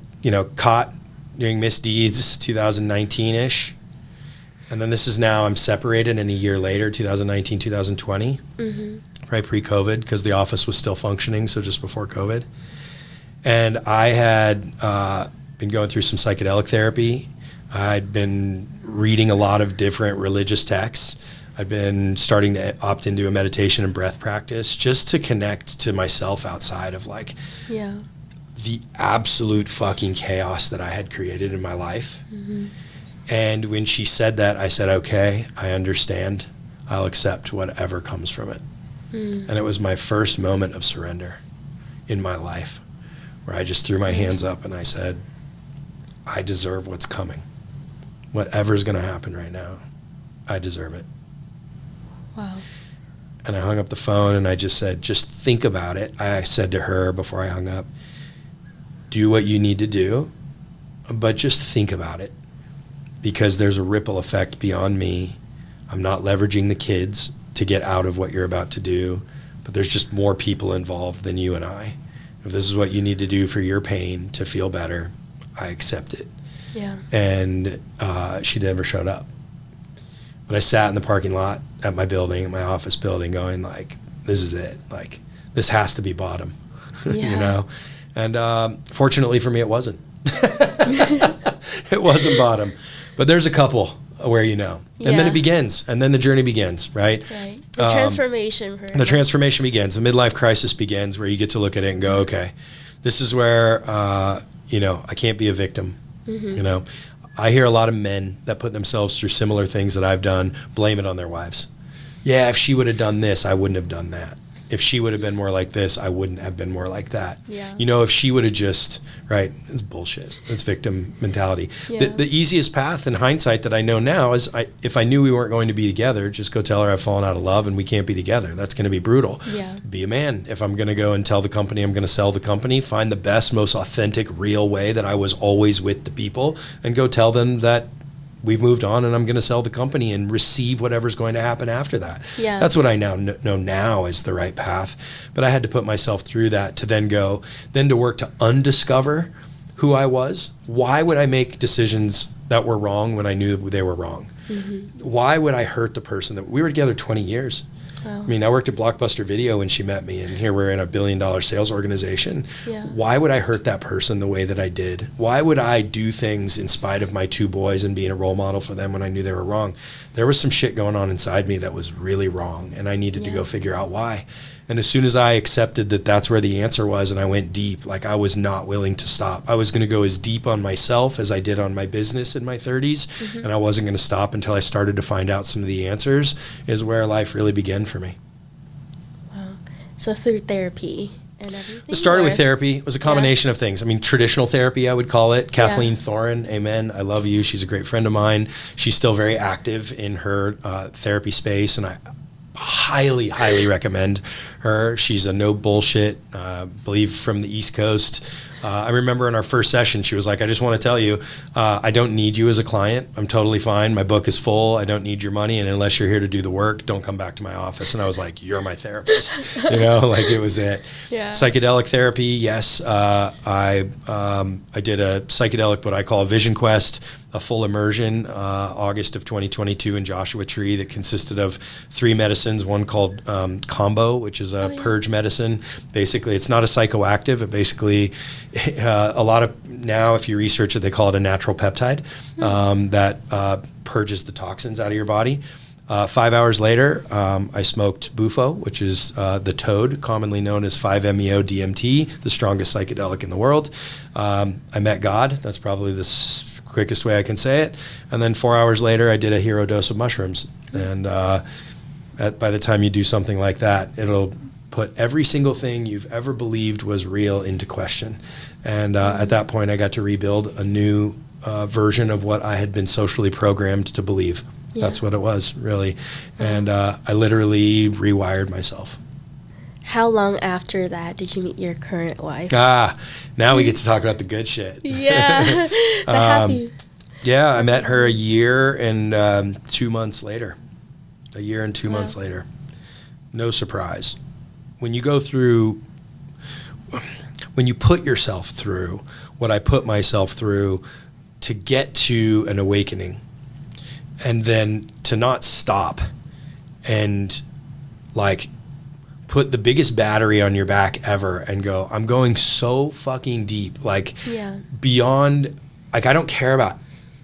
caught doing misdeeds 2019-ish. And then this is now, I'm separated, and a year later, 2019, 2020, right pre-COVID, because the office was still functioning, so just before COVID. And I had been going through some psychedelic therapy. I'd been reading a lot of different religious texts. I'd been starting to opt into a meditation and breath practice just to connect to myself outside of the absolute fucking chaos that I had created in my life. And when she said that, I said, okay, I understand. I'll accept whatever comes from it. And it was my first moment of surrender in my life, where I just threw my hands up and I said, I deserve what's coming. Whatever's going to happen right now, I deserve it. Wow. And I hung up the phone, and I just said, just think about it. I said to her before I hung up, do what you need to do, but just think about it, because there's a ripple effect beyond me. I'm not leveraging the kids to get out of what you're about to do, but there's just more people involved than you and I. If this is what you need to do for your pain to feel better, I accept it. And she never showed up. But I sat in the parking lot at my building, my office building, going like, this is it. Like, this has to be bottom, And fortunately for me, it wasn't. It wasn't bottom. But there's a couple where and then it begins, and then the journey begins, right? The transformation. The transformation begins. The midlife crisis begins, where you get to look at it and go, okay, this is where, I can't be a victim. I hear a lot of men that put themselves through similar things that I've done blame it on their wives. yeah, if she would have done this, I wouldn't have done that. If she would have been more like this, I wouldn't have been more like that. Yeah. You know, if she would have just, right, it's bullshit. It's victim mentality. Yeah. The easiest path in hindsight that I know now is if I knew we weren't going to be together, just go tell her I've fallen out of love and we can't be together. That's going to be brutal. Yeah. Be a man. If I'm going to go and tell the company I'm going to sell the company, find the best, most authentic, real way that I was always with the people and go tell them that we've moved on and I'm going to sell the company and receive whatever's going to happen after that. Yeah. That's what I now know now is the right path. But I had to put myself through that to then to work to undiscover who I was. Why would I make decisions that were wrong when I knew they were wrong? Mm-hmm. Why would I hurt the person that we were together 20 years? Wow. I mean, I worked at Blockbuster Video when she met me, and here we're in a $1 billion sales organization. Yeah. Why would I hurt that person the way that I did? Why would I do things in spite of my 2 boys and being a role model for them when I knew they were wrong? There was some shit going on inside me that was really wrong, and I needed to go figure out why. And as soon as I accepted that that's where the answer was and I went deep, like I was not willing to stop. I was going to go as deep on myself as I did on my business in my 30s, and I wasn't going to stop until I started to find out some of the answers is where life really began for me. Wow. So through therapy and everything? It started with therapy. It was a combination of things. I mean, traditional therapy, I would call it. Kathleen Thoren, amen. I love you. She's a great friend of mine. She's still very active in her therapy space, and I highly, highly recommend her. She's a no bullshit, believe from the East Coast. I remember in our first session, she was like, I just want to tell you, I don't need you as a client. I'm totally fine. My book is full. I don't need your money. And unless you're here to do the work, don't come back to my office. And I was like, you're my therapist. You know, like it was it. Yeah. Psychedelic therapy. Yes. I did a psychedelic, what I call a vision quest, a full immersion, August of 2022 in Joshua Tree that consisted of 3 medicines, one called Combo, which is a purge medicine. Basically, it's not a psychoactive. It basically, a lot of, now if you research it, they call it a natural peptide that purges the toxins out of your body. 5 hours later, I smoked Bufo, which is the toad, commonly known as 5-MeO-DMT, the strongest psychedelic in the world. I met God. That's probably the quickest way I can say it. And then 4 hours later, I did a hero dose of mushrooms. And by the time you do something like that, it'll put every single thing you've ever believed was real into question. And at that point, I got to rebuild a new version of what I had been socially programmed to believe. Yeah. That's what it was, really. And I literally rewired myself. How long after that did you meet your current wife? Now we get to talk about the good shit. Yeah, the happy. Yeah, I met her a year and 2 months later. A year and 2 months later. No surprise. When you go through, when you put yourself through what I put myself through to get to an awakening, and then to not stop and like put the biggest battery on your back ever and go, I'm going so fucking deep, like beyond, like I don't care about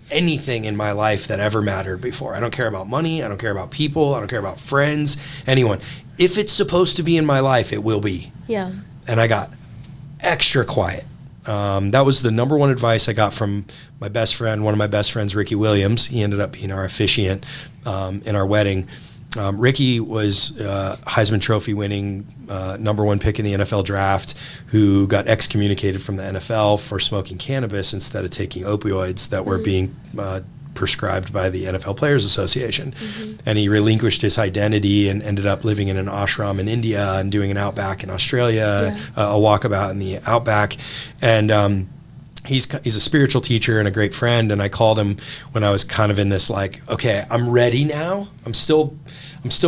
anything in my life that ever mattered before. I don't care about money. I don't care about people. I don't care about friends, anyone. If it's supposed to be in my life, it will be. Yeah. And I got extra quiet. That was the number one advice I got from my best friend, one of my best friends, Ricky Williams. He ended up being our officiant in our wedding. Ricky was Heisman Trophy winning number 1 pick in the NFL draft, who got excommunicated from the NFL for smoking cannabis instead of taking opioids that were being prescribed by the NFL Players Association. And he relinquished his identity and ended up living in an ashram in India and doing an outback in Australia, a walkabout in the outback. And he's a spiritual teacher and a great friend. And I called him when I was kind of in this like, okay, I'm ready now. I'm still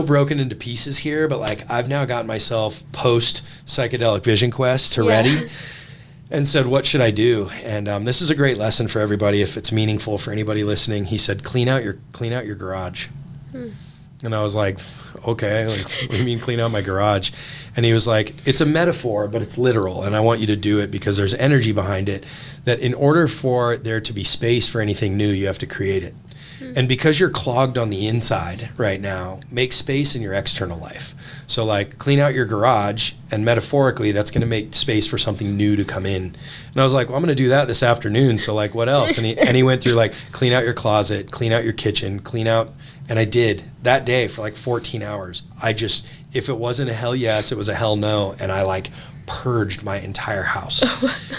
broken into pieces here, but like I've now got myself post psychedelic vision quest to ready. And said, what should I do? And this is a great lesson for everybody if it's meaningful for anybody listening. He said, clean out your garage. And I was like, okay, like, what do you mean clean out my garage? And he was like, it's a metaphor, but it's literal. And I want you to do it because there's energy behind it, that in order for there to be space for anything new, you have to create it. And because you're clogged on the inside right now, make space in your external life. So like clean out your garage, and metaphorically that's going to make space for something new to come in. And I was like, well, I'm going to do that this afternoon. So like, what else? And he went through like, clean out your closet, clean out your kitchen, clean out. And I did that day for like 14 hours. If it wasn't a hell yes, it was a hell no. And I like purged my entire house.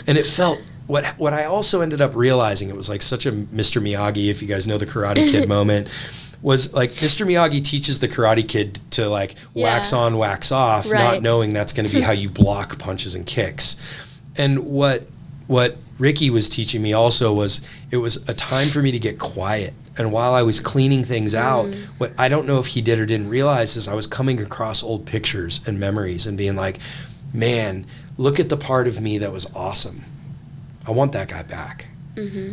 And it felt, what I also ended up realizing, it was like such a Mr. Miyagi, if you guys know the Karate Kid moment, was like Mr. Miyagi teaches the Karate Kid to like wax on, wax off, not knowing that's going to be how you block punches and kicks. And what Ricky was teaching me also was, it was a time for me to get quiet. And while I was cleaning things out, what I don't know if he did or didn't realize is I was coming across old pictures and memories and being like, man, look at the part of me that was awesome. I want that guy back.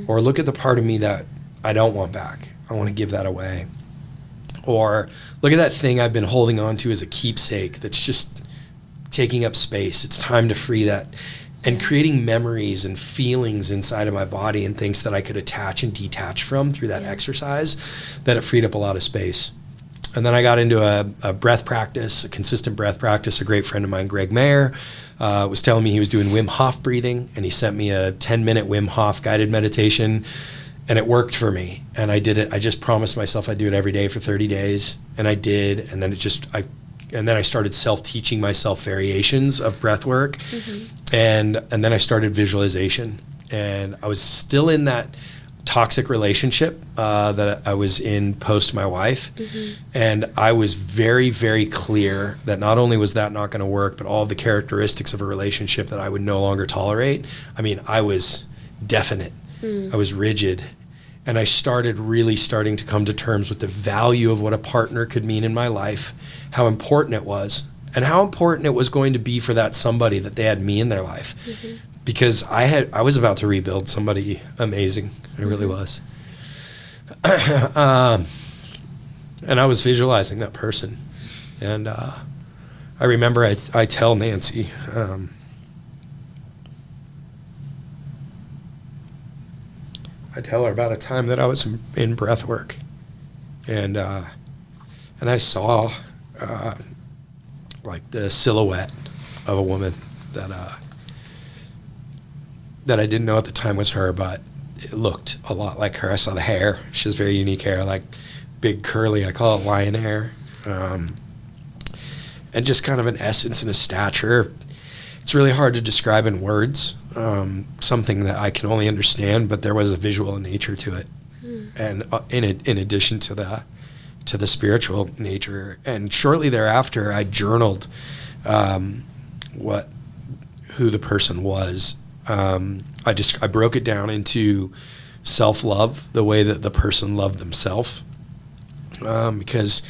Or look at the part of me that I don't want back. I want to give that away. Or look at that thing I've been holding on to as a keepsake that's just taking up space. It's time to free that. And creating memories and feelings inside of my body and things that I could attach and detach from through that exercise, that it freed up a lot of space. And then I got into a breath practice, a consistent breath practice. A great friend of mine, Greg Mayer, was telling me he was doing Wim Hof breathing, and he sent me a 10-minute Wim Hof guided meditation, and it worked for me. And I did it. I just promised myself I'd do it every day for 30 days, and I did. And then I started self-teaching myself variations of breath work, and then I started visualization. And I was still in that toxic relationship that I was in post my wife. And I was very, very clear that not only was that not going to work, but all the characteristics of a relationship that I would no longer tolerate. I mean, I was definite. I was rigid. And I started starting to come to terms with the value of what a partner could mean in my life, how important it was, and how important it was going to be for that somebody that they had me in their life. Because I was about to rebuild somebody amazing. I really was. And I was visualizing that person. And I remember I tell Nancy, I tell her about a time that I was in breath work. And I saw like the silhouette of a woman that I didn't know at the time was her, but it looked a lot like her. I saw the hair. She has very unique hair, like big curly, I call it lion hair. And just kind of an essence and a stature. It's really hard to describe in words, something that I can only understand, but there was a visual nature to it. And in addition to the spiritual nature. And shortly thereafter, I journaled who the person was. I broke it down into self-love, the way that the person loved themselves, because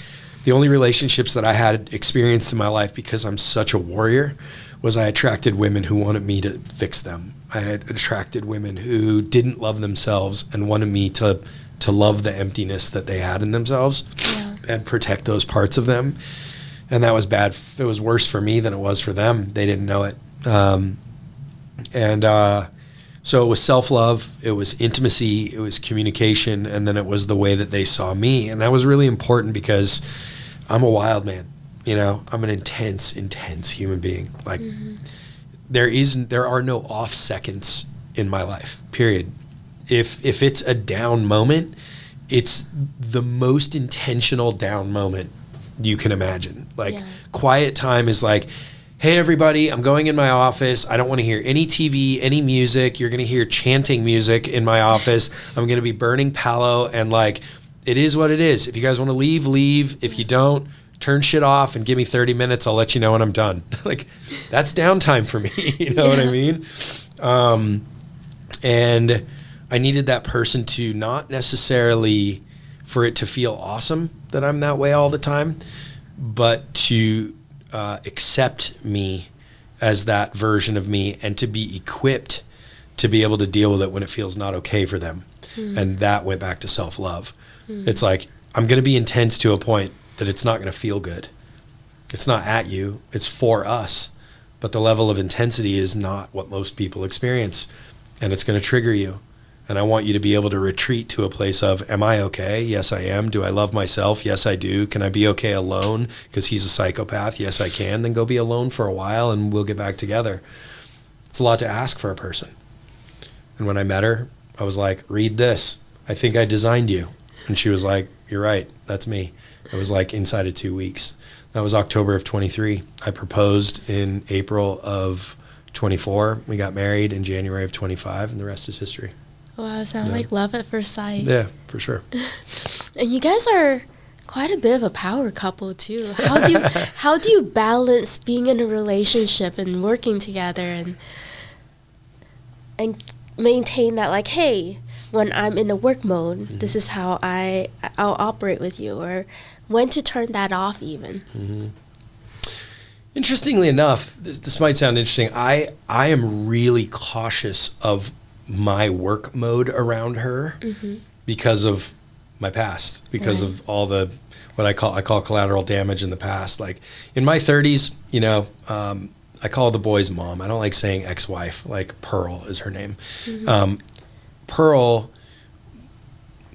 the only relationships that I had experienced in my life, because I'm such a warrior, was I attracted women who wanted me to fix them. I had attracted women who didn't love themselves and wanted me to love the emptiness that they had in themselves and protect those parts of them. And that was bad. It was worse for me than it was for them. They didn't know it. So it was self-love, it was intimacy, it was communication, and then it was the way that they saw me. And that was really important because I'm a wild man, I'm an intense human being. Like there are no off seconds in my life, period. If it's a down moment, it's the most intentional down moment you can imagine. Quiet time is like, hey, everybody, I'm going in my office. I don't want to hear any TV, any music. You're going to hear chanting music in my office. I'm going to be burning Palo, and it is what it is. If you guys want to leave, leave. If you don't, turn shit off and give me 30 minutes. I'll let you know when I'm done. That's downtime for me. You know what I mean? And I needed that person to not necessarily for it to feel awesome that I'm that way all the time, but to accept me as that version of me and to be equipped to be able to deal with it when it feels not okay for them. And that went back to self-love. It's like, I'm going to be intense to a point that it's not going to feel good. It's not at you, it's for us. But the level of intensity is not what most people experience. And it's going to trigger you. And I want you to be able to retreat to a place of, am I okay? Yes, I am. Do I love myself? Yes, I do. Can I be okay alone? Because he's a psychopath. Yes, I can. Then go be alone for a while and we'll get back together. It's a lot to ask for a person. And when I met her, I was like, read this. I think I designed you. And she was like, you're right. That's me. It was like inside of 2 weeks. That was October of 23. I proposed in April of 24. We got married in January of 25, and the rest is history. Wow, sound like love at first sight. Yeah, for sure. And you guys are quite a bit of a power couple too. How do you balance being in a relationship and working together and maintain that, like, hey, when I'm in the work mode, this is how I'll operate with you, or when to turn that off even? Interestingly enough, this might sound interesting. I am really cautious of my work mode around her because of my past, because of all the what I call collateral damage in the past. Like in my 30s, you know, I call the boys mom. I don't like saying ex-wife. Like Pearl is her name. Pearl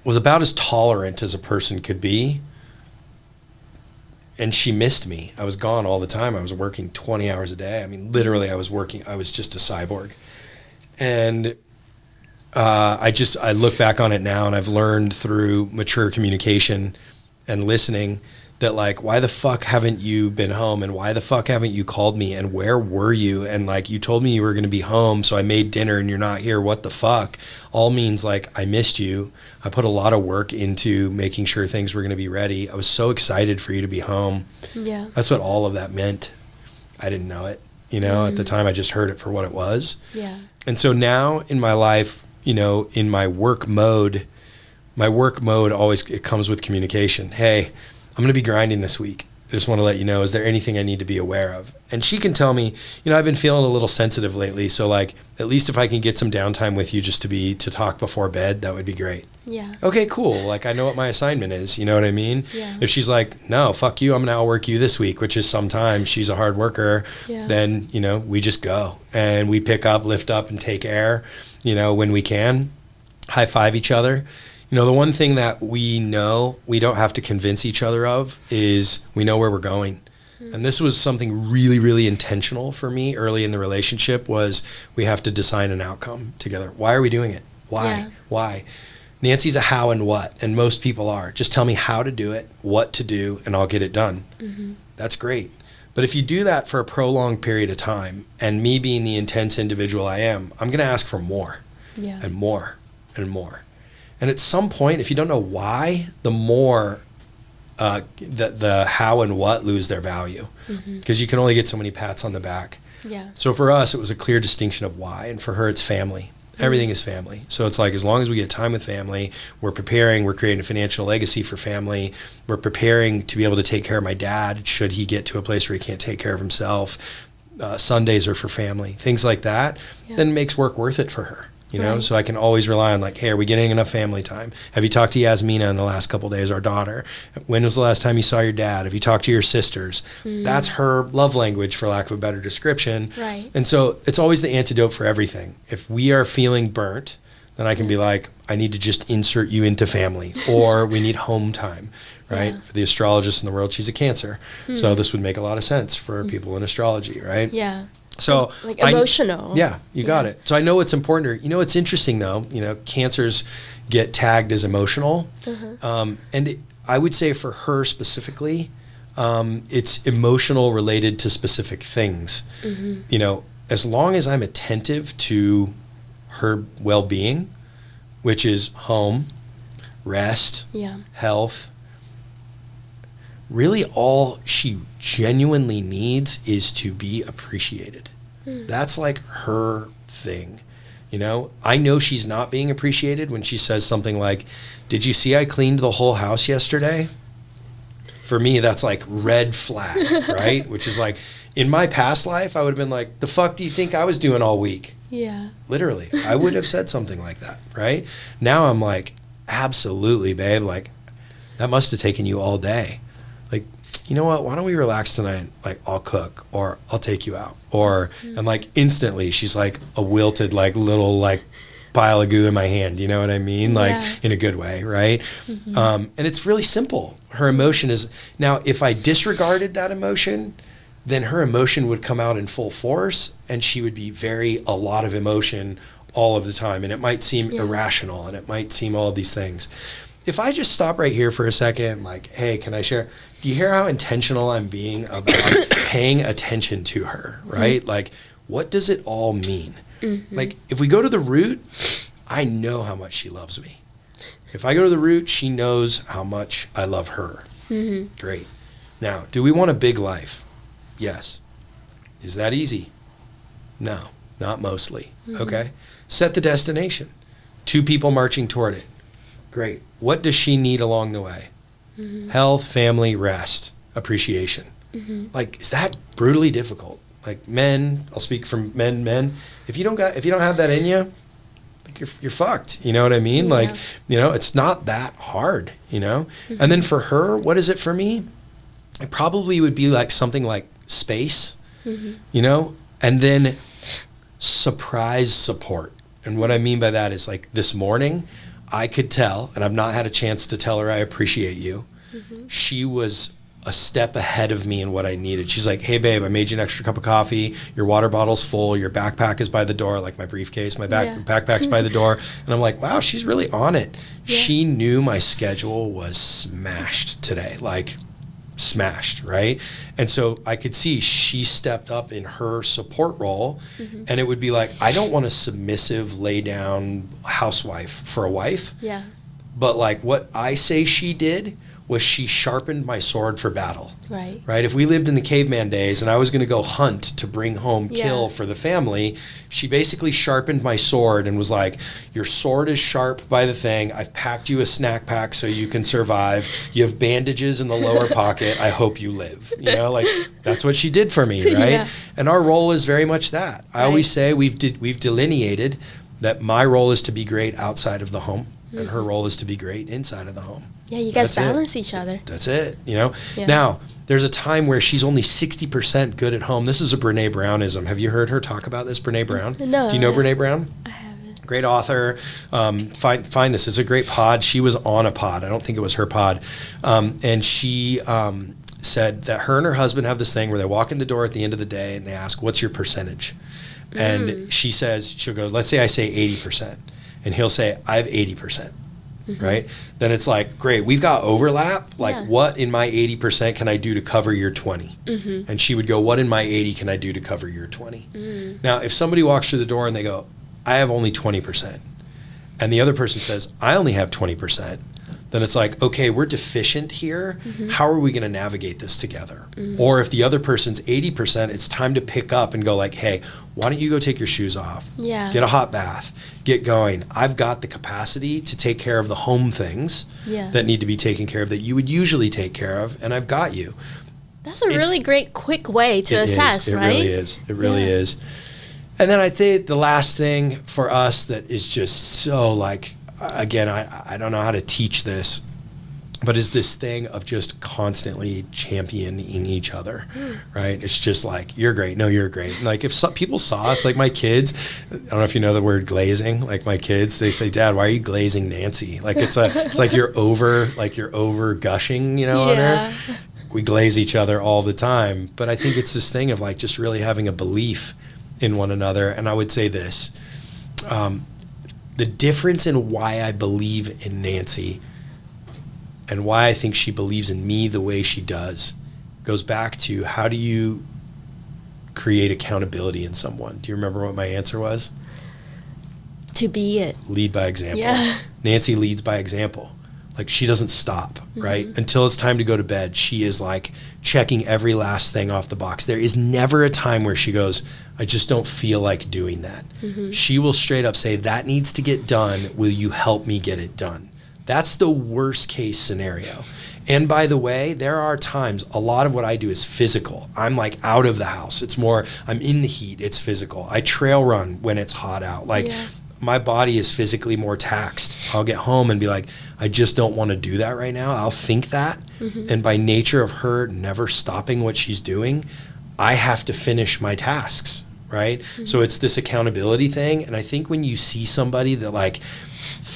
was about as tolerant as a person could be, and she missed me. I was gone all the time. I was working 20 hours a day. I mean, literally, I was working. I was just a cyborg, and I look back on it now, and I've learned through mature communication and listening that, like, why the fuck haven't you been home, and why the fuck haven't you called me, and where were you, and like, you told me you were going to be home, so I made dinner and you're not here. What the fuck? All means like I missed you. I put a lot of work into making sure things were going to be ready. I was so excited for you to be home. Yeah, that's what all of that meant. I didn't know it, you know, at the time. I just heard it for what it was. Yeah. And so now in my life, you know, in my work mode always, it comes with communication. Hey, I'm going to be grinding this week. I just want to let you know, is there anything I need to be aware of? And she can tell me, you know, I've been feeling a little sensitive lately. So like, at least if I can get some downtime with you just to talk before bed, that would be great. Yeah. Okay, cool. Like, I know what my assignment is. You know what I mean? Yeah. If she's like, no, fuck you, I'm going to outwork you this week, which is sometimes she's a hard worker, then, you know, we just go and we pick up, lift up, and take air, you know, when we can, high five each other. You know, the one thing that we know we don't have to convince each other of is we know where we're going. And this was something really, really intentional for me early in the relationship, was we have to design an outcome together. Why are we doing it? Why? Yeah. Why? Nancy's a how and what, and most people are. Just tell me how to do it, what to do, and I'll get it done. That's great. But if you do that for a prolonged period of time, and me being the intense individual I am, I'm going to ask for more and more and more. And at some point, if you don't know why, the more the how and what lose their value, because you can only get so many pats on the back. Yeah. So for us, it was a clear distinction of why, and for her, it's family. Everything is family. So it's like, as long as we get time with family, we're preparing, we're creating a financial legacy for family. We're preparing to be able to take care of my dad should he get to a place where he can't take care of himself. Sundays are for family, things like that. Then it makes work worth it for her. You know, so I can always rely on, like, hey, are we getting enough family time? Have you talked to Yasmina in the last couple of days, our daughter? When was the last time you saw your dad? Have you talked to your sisters? That's her love language, for lack of a better description. Right. And so it's always the antidote for everything. If we are feeling burnt, then I can be like, I need to just insert you into family, or we need home time, right? Yeah. For the astrologist in the world, she's a Cancer. So this would make a lot of sense for people in astrology, right? Yeah. So like emotional. You got it. So I know it's important. You know, it's interesting though, you know, Cancers get tagged as emotional. I would say for her specifically, it's emotional related to specific things. You know, as long as I'm attentive to her well-being, which is home, rest, health, really all she genuinely needs is to be appreciated. That's like her thing. You know, I know she's not being appreciated when she says something like, did you see I cleaned the whole house yesterday? For me, that's like red flag, right? Which is like, in my past life, I would have been like, the fuck do you think I was doing all week? Yeah. Literally, I would have said something like that, right? Now I'm like, absolutely, babe. Like, that must have taken you all day. Like, you know what, why don't we relax tonight? Like, I'll cook, or I'll take you out. Or, and like instantly she's like a wilted, like little, like pile of goo in my hand. You know what I mean? Like Yeah. in a good way, right? And it's really simple. Her emotion is, now if I disregarded that emotion, then her emotion would come out in full force and she would be a lot of emotion all of the time. And it might seem irrational and it might seem all of these things. If I just stop right here for a second, like, hey, can I share? Do you hear how intentional I'm being about paying attention to her, right? Like, what does it all mean? Like, if we go to the root, I know how much she loves me. If I go to the root, she knows how much I love her. Great. Now, do we want a big life? Yes. Is that easy? No, not mostly. Okay. Set the destination. 2 people marching toward it. Great. What does she need along the way? Health, family, rest, appreciation. Like, is that brutally difficult? Like, men, I'll speak from men. If you don't have that in you, like you're fucked. You know what I mean? Like, it's not that hard, And then for her, what is it for me? It probably would be like something like space, and then surprise support. And what I mean by that is, like, this morning, I could tell, and I've not had a chance to tell her I appreciate you. She was a step ahead of me in what I needed. She's like, hey, babe, I made you an extra cup of coffee. Your water bottle's full. Your backpack is by the door, like my briefcase. My backpack's by the door. And I'm like, wow, she's really on it. Yeah. She knew my schedule was smashed today, like smashed, right? And so I could see she stepped up in her support role. And it would be like, I don't want a submissive, lay down housewife for a wife. Yeah. But like what I say she did was she sharpened my sword for battle. Right. Right? If we lived in the caveman days and I was going to go hunt to bring home kill for the family, she basically sharpened my sword and was like, your sword is sharp by the thing. I've packed you a snack pack so you can survive. You have bandages in the lower pocket. I hope you live. Like that's what she did for me, right? Yeah. And our role is very much that. I always say we've delineated that my role is to be great outside of the home and her role is to be great inside of the home. Yeah, you guys balance each other. That's it, Yeah. Now, there's a time where she's only 60% good at home. This is a Brene Brownism. Have you heard her talk about this, Brene Brown? No. Do you know Brene Brown? I haven't. Great author. Find this. It's a great pod. She was on a pod. I don't think it was her pod. And she said that her and her husband have this thing where they walk in the door at the end of the day and they ask, what's your percentage? And she says, she'll go, let's say I say 80%. And he'll say, I have 80%. Right? Then it's like, great, we've got overlap. Like, what in my 80% can I do to cover your 20? And she would go, what in my 80 can I do to cover your 20? Now, if somebody walks through the door and they go, I have only 20%, and the other person says, I only have 20%, then it's like, okay, we're deficient here. How are we going to navigate this together? Or if the other person's 80%, it's time to pick up and go like, hey, why don't you go take your shoes off? Yeah. Get a hot bath. Get going. I've got the capacity to take care of the home things that need to be taken care of that you would usually take care of, and I've got you. That's a really great, quick way to assess, right? It really is. It really is. And then I think the last thing for us that is just so like, again, I don't know how to teach this, but is this thing of just constantly championing each other, right? It's just like, you're great. No, you're great. And like if people saw us, like my kids, I don't know if you know the word glazing, like my kids, they say, Dad, why are you glazing Nancy? Like it's like you're over gushing, on her. We glaze each other all the time. But I think it's this thing of like just really having a belief in one another. And I would say this, the difference in why I believe in Nancy and why I think she believes in me the way she does goes back to, how do you create accountability in someone? Do you remember what my answer was? To be it. Lead by example. Yeah. Nancy leads by example. Like she doesn't stop, right? Until it's time to go to bed, she is like checking every last thing off the box. There is never a time where she goes, I just don't feel like doing that. She will straight up say, that needs to get done. Will you help me get it done? That's the worst case scenario. And by the way, there are times, a lot of what I do is physical. I'm like out of the house. It's more, I'm in the heat. It's physical. I trail run when it's hot out. Like my body is physically more taxed. I'll get home and be like, I just don't want to do that right now. I'll think that. And by nature of her never stopping what she's doing, I have to finish my tasks, right? So it's this accountability thing. And I think when you see somebody that like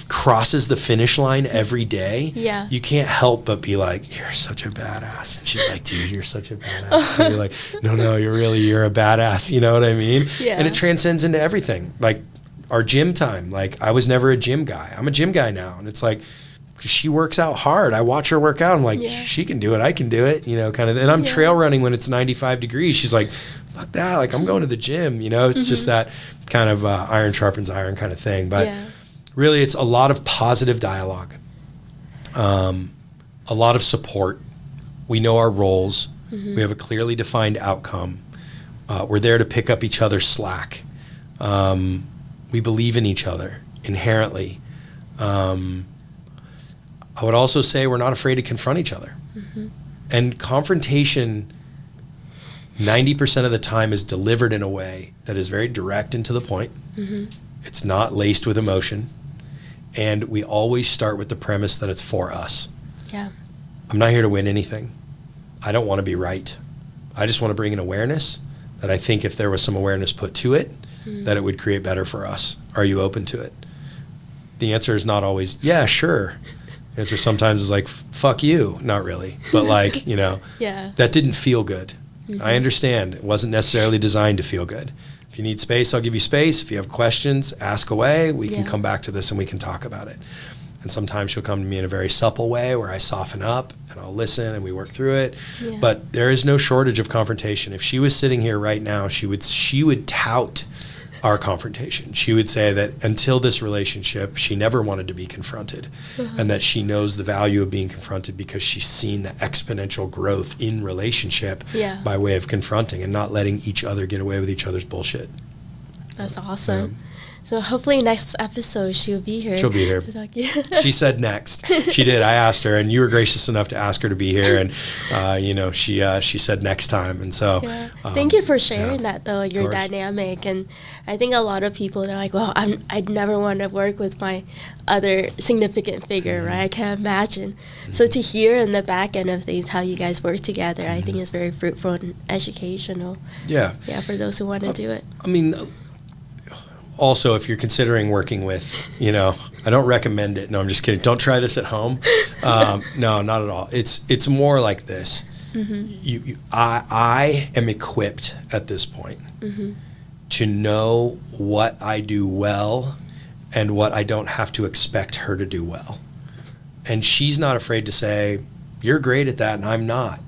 crosses the finish line every day, you can't help but be like, you're such a badass. And she's like, dude, you're such a badass. And you're like, no, you're a badass. You know what I mean? And it transcends into everything. Like our gym time. Like I was never a gym guy. I'm a gym guy now. And it's like, she works out hard. I watch her work out. I'm like, she can do it. I can do it, you know, kind of. And I'm trail running when it's 95 degrees. She's like, fuck that. Like I'm going to the gym, you know, it's just that kind of iron sharpens iron kind of thing. But really it's a lot of positive dialogue, a lot of support. We know our roles. We have a clearly defined outcome. We're there to pick up each other's slack. We believe in each other inherently. I would also say we're not afraid to confront each other. And confrontation 90% of the time is delivered in a way that is very direct and to the point. It's not laced with emotion. And we always start with the premise that it's for us. I'm not here to win anything. I don't want to be right. I just want to bring an awareness that I think if there was some awareness put to it, that it would create better for us. Are you open to it? The answer is not always, yeah, sure. The answer sometimes is like, fuck you. Not really. But like, you know, that didn't feel good. I understand. It wasn't necessarily designed to feel good. If you need space, I'll give you space. If you have questions, ask away. We can come back to this and we can talk about it. And sometimes she'll come to me in a very supple way where I soften up and I'll listen and we work through it. But there is no shortage of confrontation. If she was sitting here right now, she would tout our confrontation. She would say that until this relationship, she never wanted to be confronted, and that she knows the value of being confronted because she's seen the exponential growth in relationship by way of confronting and not letting each other get away with each other's bullshit. That's awesome. So hopefully next episode she'll be here. She'll be here. She said next. She did. I asked her, and you were gracious enough to ask her to be here, and you know, she said next time, and so. Thank you for sharing that, though, your dynamic, and I think a lot of people, they're like, well, I'd never want to work with my other significant figure, right? I can't imagine. So to hear in the back end of things how you guys work together, I think is very fruitful and educational. Yeah, for those who want to do it. I mean, also, if you're considering working with, you know, I don't recommend it. No, I'm just kidding. Don't try this at home. No, not at all. It's more like this. I am equipped at this point to know what I do well and what I don't have to expect her to do well. And she's not afraid to say, you're great at that and I'm not.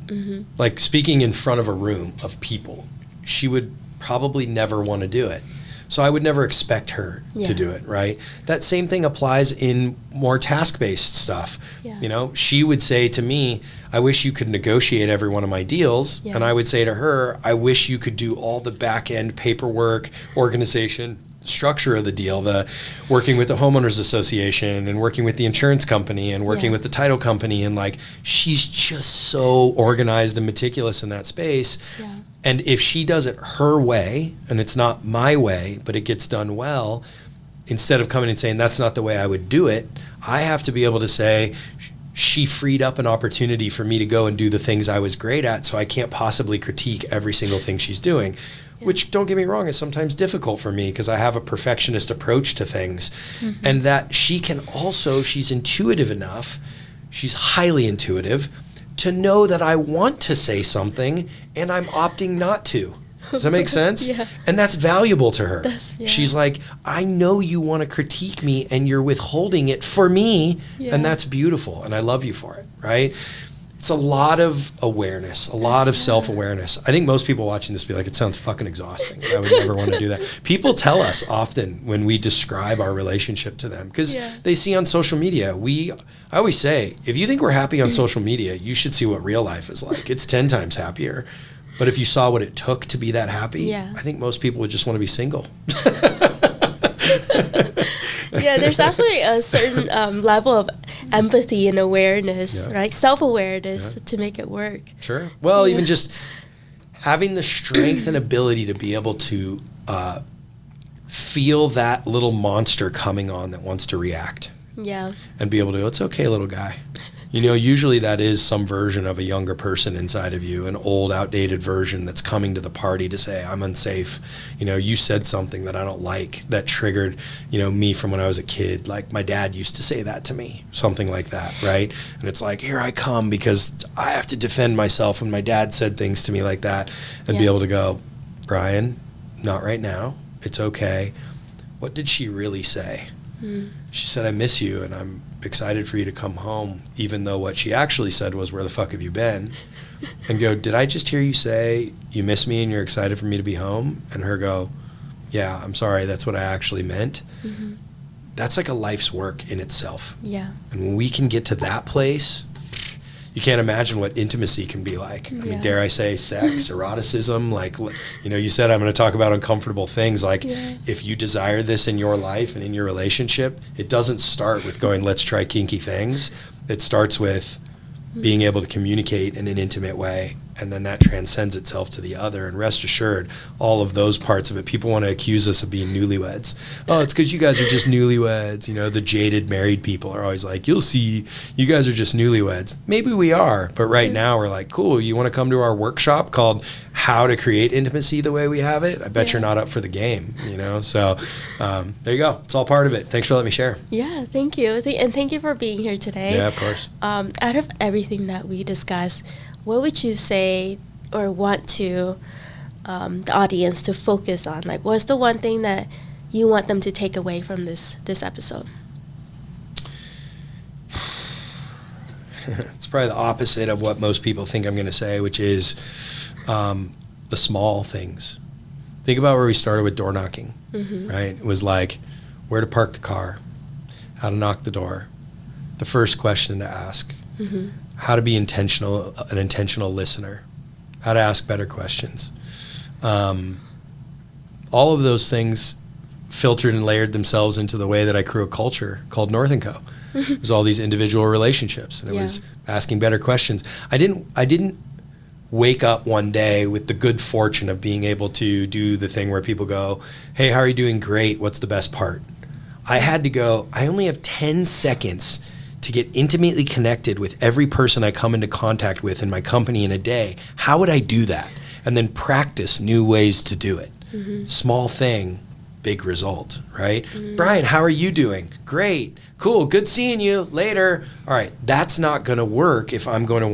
Like speaking in front of a room of people, she would probably never want to do it. So I would never expect her to do it, right? That same thing applies in more task-based stuff. You know, she would say to me, I wish you could negotiate every one of my deals. And I would say to her, I wish you could do all the back-end paperwork, organization, structure of the deal, the working with the homeowners association and working with the insurance company and working with the title company. And like, she's just so organized and meticulous in that space. And if she does it her way, and it's not my way, but it gets done well, instead of coming and saying, that's not the way I would do it, I have to be able to say, she freed up an opportunity for me to go and do the things I was great at, so I can't possibly critique every single thing she's doing. Which, don't get me wrong, is sometimes difficult for me because I have a perfectionist approach to things. And that she can also, she's intuitive enough, she's highly intuitive, to know that I want to say something and I'm opting not to. Does that make sense? And that's valuable to her. She's like, I know you want to critique me and you're withholding it for me, and that's beautiful, and I love you for it, right? It's a lot of awareness, a lot of self-awareness. I think most people watching this be like, it sounds fucking exhausting. I would never want to do that. People tell us often when we describe our relationship to them, because they see on social media, I always say, if you think we're happy on social media, you should see what real life is like. It's 10 times happier. But if you saw what it took to be that happy, I think most people would just want to be single. There's absolutely a certain level of empathy and awareness, right? Self-awareness to make it work. Sure. Well, even just having the strength and ability to be able to feel that little monster coming on that wants to react. And be able to go, it's okay, little guy. Usually that is some version of a younger person inside of you, an old, outdated version that's coming to the party to say, I'm unsafe. You said something that I don't like that triggered, me from when I was a kid. Like my dad used to say that to me, something like that, right? And it's like, here I come because I have to defend myself when my dad said things to me like that, and be able to go, Brian, not right now. It's okay. What did she really say? She said, I miss you and I'm excited for you to come home, even though what she actually said was, where the fuck have you been? And go, did I just hear you say you miss me and you're excited for me to be home? And her go, yeah, I'm sorry, that's what I actually meant. That's like a life's work in itself. Yeah. And when we can get to that place, you can't imagine what intimacy can be like. I mean, dare I say sex, eroticism, like, you said I'm going to talk about uncomfortable things. Like if you desire this in your life and in your relationship, it doesn't start with going, let's try kinky things. It starts with being able to communicate in an intimate way. And then that transcends itself to the other. And rest assured, all of those parts of it, people want to accuse us of being newlyweds. Oh, it's because you guys are just newlyweds. The jaded married people are always like, you'll see, you guys are just newlyweds. Maybe we are, but right now we're like, cool, you want to come to our workshop called How to Create Intimacy the Way We Have It? I bet you're not up for the game, So there you go. It's all part of it. Thanks for letting me share. Yeah, thank you. And thank you for being here today. Yeah, of course. Out of everything that we discussed, what would you say or want to the audience to focus on? Like, what's the one thing that you want them to take away from this episode? It's probably the opposite of what most people think I'm going to say, which is the small things. Think about where we started with door knocking, right? It was like where to park the car, how to knock the door, the first question to ask, how to be an intentional listener, how to ask better questions. All of those things filtered and layered themselves into the way that I grew a culture called North & Co. It was all these individual relationships, and it was asking better questions. I didn't wake up one day with the good fortune of being able to do the thing where people go, hey, how are you doing? Great. What's the best part? I had to go, I only have 10 seconds to get intimately connected with every person I come into contact with in my company in a day. How would I do that? And then practice new ways to do it. Small thing, big result, right? Brian, how are you doing? Great. Cool. Good seeing you. Later. All right. That's not going to work if I'm going to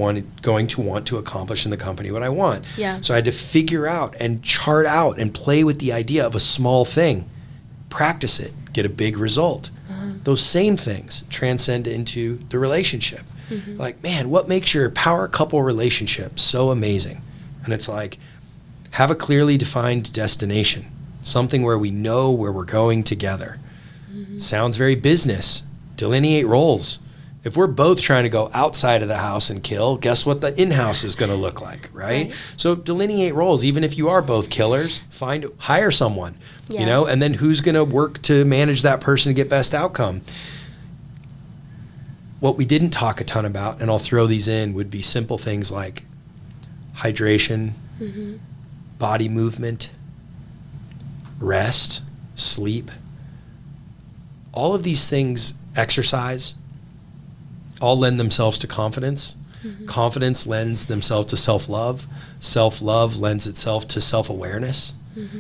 want to accomplish in the company what I want. Yeah. So I had to figure out and chart out and play with the idea of a small thing. Practice it. Get a big result. Those same things transcend into the relationship. Like, man, what makes your power couple relationship so amazing? And it's like, have a clearly defined destination, something where we know where we're going together. Sounds very business. Delineate roles. If we're both trying to go outside of the house and kill, guess what the in-house is going to look like, right? So delineate roles. Even if you are both killers, hire someone, and then who's going to work to manage that person to get best outcome. What we didn't talk a ton about, and I'll throw these in, would be simple things like hydration, body movement, rest, sleep. All of these things, exercise, all lend themselves to confidence. Confidence lends themselves to self-love. Self-love lends itself to self-awareness.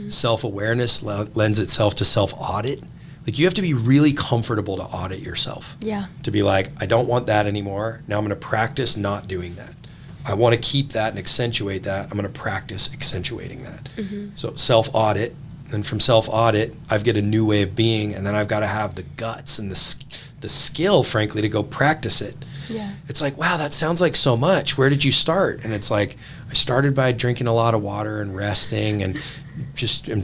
Self-awareness lends itself to self-audit. Like, you have to be really comfortable to audit yourself. Yeah. To be like, I don't want that anymore. Now I'm going to practice not doing that. I want to keep that and accentuate that. I'm going to practice accentuating that. So self-audit. And from self-audit, I've got a new way of being, and then I've got to have the guts and the skill, frankly, to go practice it. Yeah. It's like, wow, that sounds like so much. Where did you start? And it's like, I started by drinking a lot of water and resting and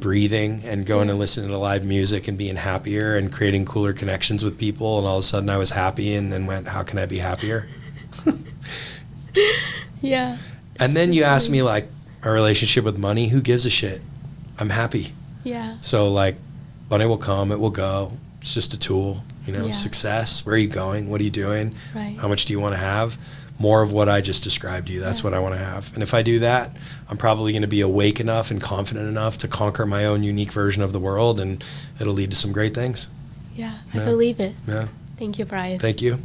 breathing and going and listening to live music and being happier and creating cooler connections with people. And all of a sudden I was happy, and then went, how can I be happier? Yeah. And then you ask me, like, our relationship with money, who gives a shit? I'm happy. Yeah. So, like, money will come, it will go. It's just a tool, success. Where are you going? What are you doing? Right. How much do you want to have? More of what I just described to you. That's what I want to have. And if I do that, I'm probably going to be awake enough and confident enough to conquer my own unique version of the world, and it'll lead to some great things. Yeah, I believe it. Yeah. Thank you, Brian. Thank you.